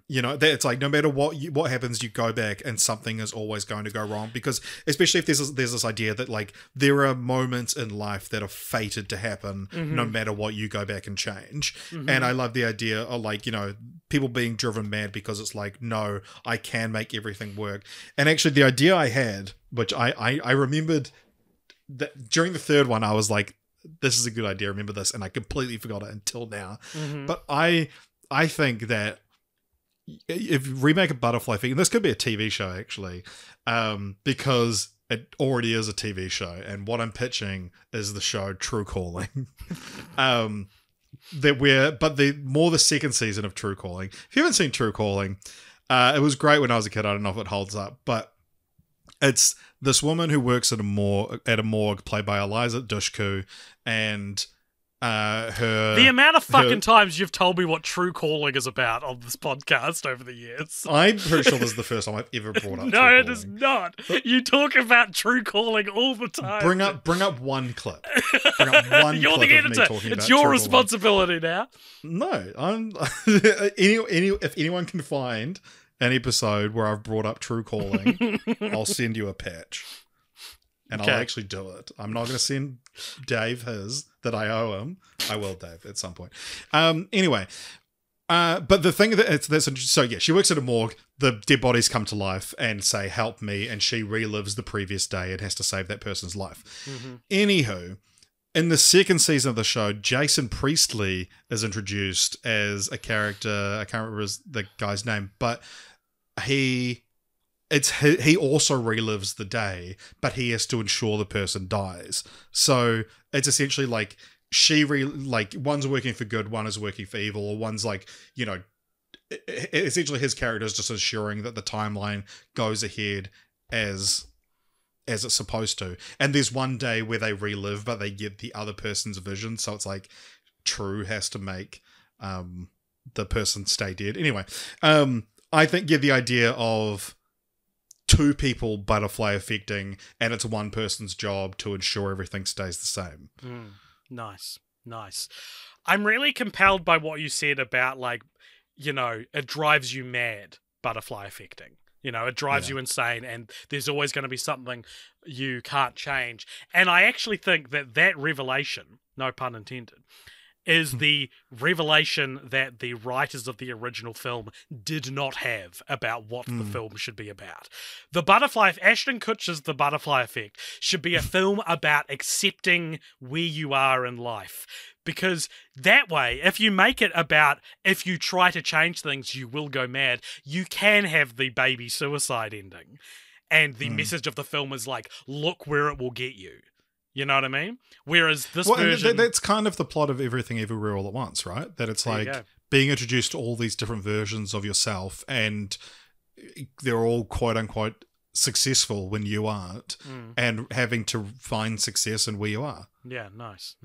You know, it's like no matter what happens, you go back and something is always going to go wrong, because especially if there's this idea that like there are moments in life that are fated to happen no matter what you go back and change. And I love the idea of like, you know, people being driven mad because it's like, no, I can make everything work. And actually the idea I had, which I remembered that during the third one, I was like, this is a good idea, remember this, and I completely forgot it until now. But I think that if you remake a Butterfly Effect, and this could be a TV show actually, because it already is a TV show, and what I'm pitching is the show True Calling. The second season of True Calling. If you haven't seen True Calling, it was great when I was a kid. I don't know if it holds up, but it's this woman who works at a morgue played by Eliza Dushku, and the amount of fucking times you've told me what True Calling is about on this podcast over the years. I'm pretty sure this is the first time I've ever brought up No, True Calling. it is not. You talk about True Calling all the time. Bring up one clip. Bring up one You're clip the of me editor. talking It's about your True responsibility now. No, I'm if anyone can find an episode where I've brought up True Calling, I'll send you a patch. And I'll actually do it. I'm not going to send Dave his that I owe him. I will, Dave, at some point. Anyway, but the thing so yeah, she works at a morgue. The dead bodies come to life and say, "Help me," and she relives the previous day and has to save that person's life. Anywho, in the second season of the show, Jason Priestley is introduced as a character. I can't remember the guy's name, but he also relives the day, but he has to ensure the person dies. So it's essentially like one's working for good, one is working for evil, or one's like, you know, essentially his character is just ensuring that the timeline goes ahead as it's supposed to. And there's one day where they relive, but they get the other person's vision. So it's like True has to make the person stay dead. Anyway, I think the idea of two people butterfly affecting, and it's one person's job to ensure everything stays the same. Nice. I'm really compelled by what you said about, like, you know, it drives you mad, butterfly affecting. You know, it drives you insane, and there's always going to be something you can't change. And I actually think that revelation, no pun intended, is the revelation that the writers of the original film did not have about what the film should be about. Ashton Kutcher's The Butterfly Effect should be a film about accepting where you are in life. Because that way, if you make it about, if you try to change things, you will go mad, you can have the baby suicide ending. And the message of the film is like, look where it will get you. You know what I mean? Whereas this version... that's kind of the plot of Everything Everywhere All at Once, right? That it's like being introduced to all these different versions of yourself, and they're all quote-unquote successful when you aren't, and having to find success in where you are. Yeah, nice.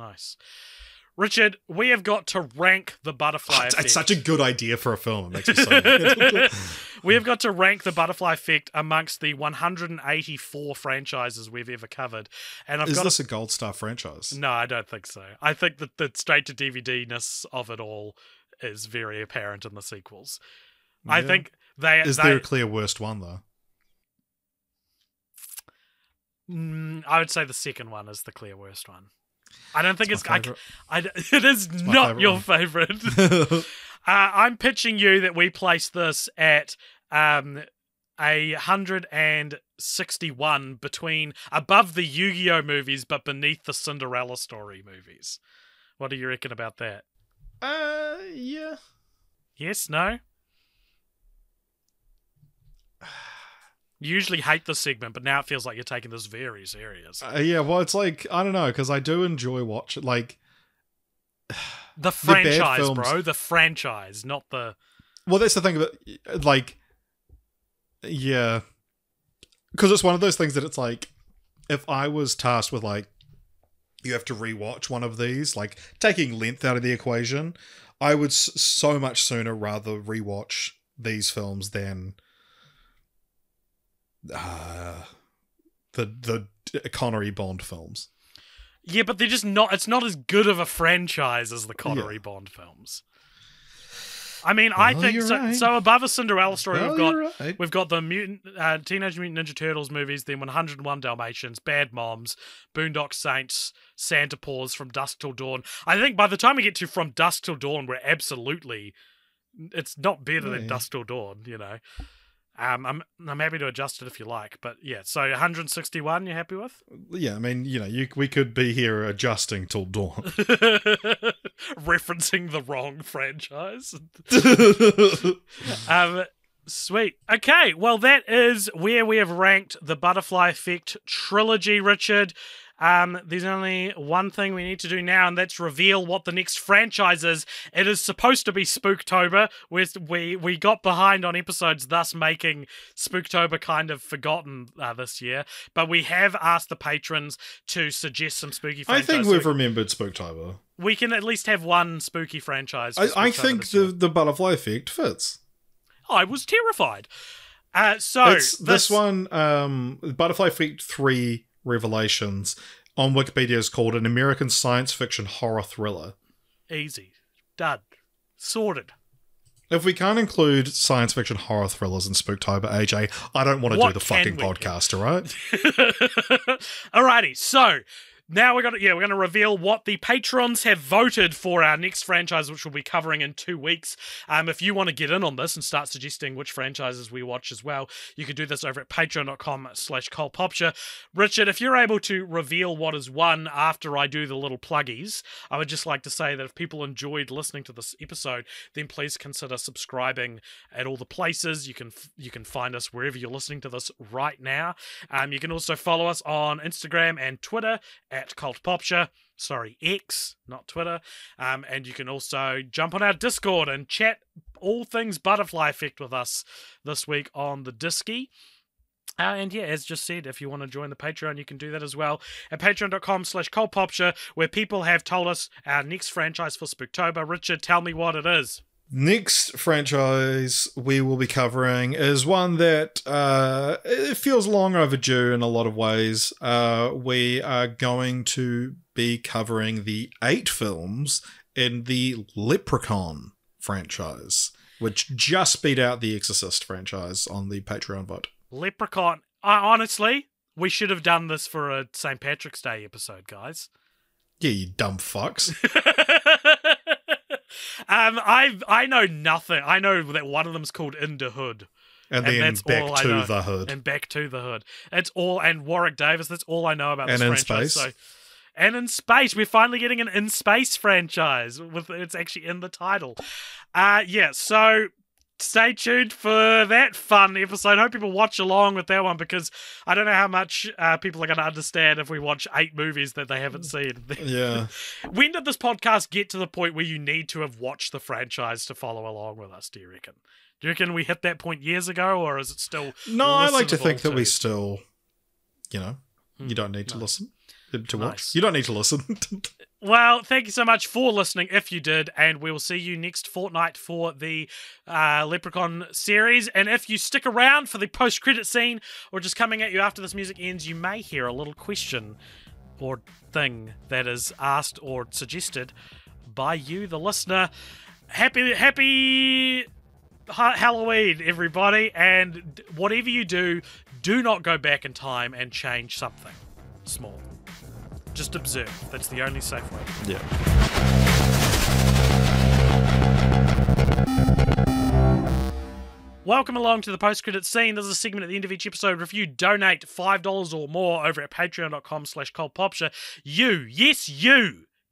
Richard, we have got to rank the Butterfly Effect. It's such a good idea for a film. It makes me so mad. We have got to rank the Butterfly Effect amongst the 184 franchises we've ever covered. And Is this a Gold Star franchise? No, I don't think so. I think that the straight-to-DVD-ness of it all is very apparent in the sequels. Yeah. I think Is there a clear worst one, though? I would say the second one is the clear worst one. I don't think it is not your favorite. I'm pitching you that we place this at 161 above the Yu-Gi-Oh movies, but beneath the Cinderella story movies. What do you reckon about that? Yeah. Yes, no? You usually hate this segment, but now it feels like you're taking this very serious. Yeah, well, it's like, I don't know, because I do enjoy watching, like... The franchise, bro. The franchise, not the... Well, that's the thing about, like... Yeah. Because it's one of those things that it's like, if I was tasked with, like, you have to rewatch one of these, like, taking length out of the equation, I would so much sooner rather rewatch these films than... the Connery Bond films. Yeah, but they're just not... It's not as good of a franchise as the Connery Bond films. I mean, I think... So above a Cinderella story, we've got the Teenage Mutant Ninja Turtles movies, then 101 Dalmatians, Bad Moms, Boondock Saints, Santa Paws, From Dusk Till Dawn. I think by the time we get to From Dusk Till Dawn, we're absolutely... It's not better than Dusk Till Dawn, you know. I'm happy to adjust it if you like, but yeah. So 161, you're happy with? Yeah, I mean, you know, we could be here adjusting till dawn, referencing the wrong franchise. Sweet. Okay, well, that is where we have ranked the Butterfly Effect Trilogy, Richard. There's only one thing we need to do now, and that's reveal what the next franchise is. It is supposed to be Spooktober. We got behind on episodes, thus making Spooktober kind of forgotten this year. But we have asked the patrons to suggest some spooky franchises. I think we've remembered Spooktober. We can at least have one spooky franchise. I think the Butterfly Effect fits. I was terrified. So this one, Butterfly Effect 3 Revelations on Wikipedia is called an American science fiction horror thriller. Easy. Done. Sorted. If we can't include science fiction horror thrillers in Spooktober, AJ, I don't want to do the fucking podcast, alright? Alrighty, so now we're gonna reveal what the patrons have voted for our next franchise, which we'll be covering in 2 weeks. If you want to get in on this and start suggesting which franchises we watch as well, you can do this over at patreon.com/cultpopture. Richard, if you're able to reveal what is won after I do the little pluggies, I would just like to say that if people enjoyed listening to this episode, then please consider subscribing at all the places. You can find us wherever you're listening to this right now. You can also follow us on Instagram and Twitter at cultpopture. Sorry, X, not Twitter. And you can also jump on our Discord and chat all things Butterfly Effect with us this week on the Disky. And yeah, as just said, if you want to join the Patreon, you can do that as well at patreon.com/cultpopture, where people have told us our next franchise for Spooktober. Richard, tell me what it is. Next franchise we will be covering is one that it feels long overdue in a lot of ways. We are going to be covering the 8 films in the Leprechaun franchise, which just beat out the Exorcist franchise on the Patreon vote. Leprechaun. Honestly, we should have done this for a St. Patrick's Day episode, guys. Yeah, you dumb fucks. I know nothing. I know that one of them's called In the Hood. And then Back to the Hood. And Back to the Hood. It's all, and Warwick Davis, that's all I know about this franchise. Space. So, and in space. We're finally getting an in space franchise. It's actually in the title. So stay tuned for that fun episode. Hope people watch along with that one, because I don't know how much people are going to understand if we watch 8 movies that they haven't seen. Yeah. When did this podcast get to the point where you need to have watched the franchise to follow along with us, do you reckon? Do you reckon we hit that point years ago, or is it still... No, I like to think that we still, you don't need to listen to watch. Nice. You don't need to listen. Well, thank you so much for listening, if you did, and we will see you next fortnight for the Leprechaun series. And if you stick around for the post-credit scene, or just coming at you after this music ends, you may hear a little question or thing that is asked or suggested by you, the listener. Happy Halloween, everybody, and whatever you do, do not go back in time and change something small. Just observe. That's the only safe way. Yeah. Welcome along to the post-credit scene. This is a segment at the end of each episode. If you donate $5 or more over at patreon.com/cultpopture, you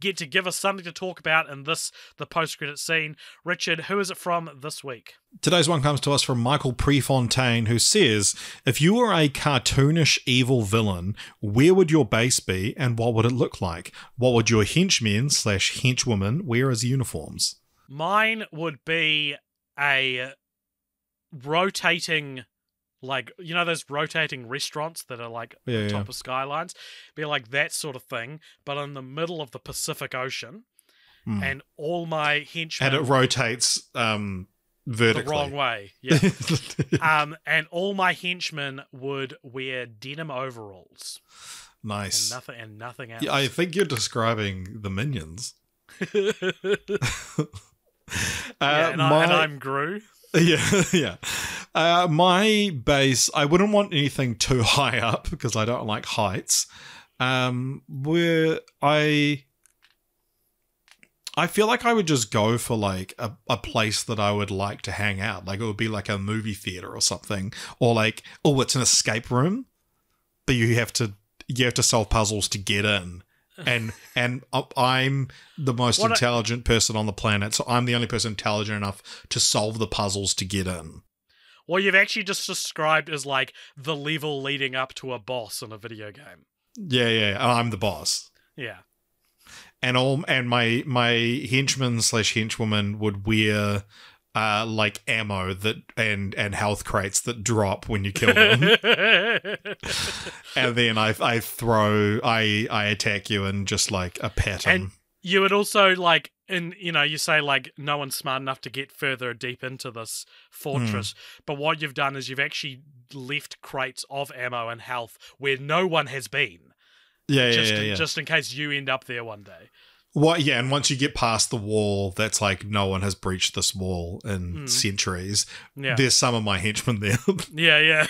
get to give us something to talk about in the post-credit scene. Richard, who is it from this week? Today's one comes to us from Michael Prefontaine, who says, if you were a cartoonish evil villain, where would your base be and what would it look like? What would your henchmen/henchwomen wear as uniforms? Mine would be a rotating... those rotating restaurants that are on top of skylines? Be like that sort of thing, but in the middle of the Pacific Ocean, and all my henchmen... And it rotates vertically. The wrong way, yeah. And all my henchmen would wear denim overalls. Nice. And nothing else. Yeah, I think you're describing the Minions. And I'm Gru. Yeah. My base, I wouldn't want anything too high up because I don't like heights. Where I feel like I would just go for a place that I would like to hang out. Like it would be like a movie theater or something, or it's an escape room, but you have to solve puzzles to get in. And I'm the most intelligent person on the planet, so I'm the only person intelligent enough to solve the puzzles to get in. Well, you've actually just described as the level leading up to a boss in a video game. Yeah. I'm the boss. Yeah. And my henchmen/henchwomen would wear ammo and health crates that drop when you kill them. And then I attack you and just a pattern. And you would also you say no one's smart enough to get further deep into this fortress, but what you've done is you've actually left crates of ammo and health where no one has been. Just in case you end up there one day. Well, yeah, and once you get past the wall, that's no one has breached this wall in centuries. Yeah. There's some of my henchmen there. Yeah.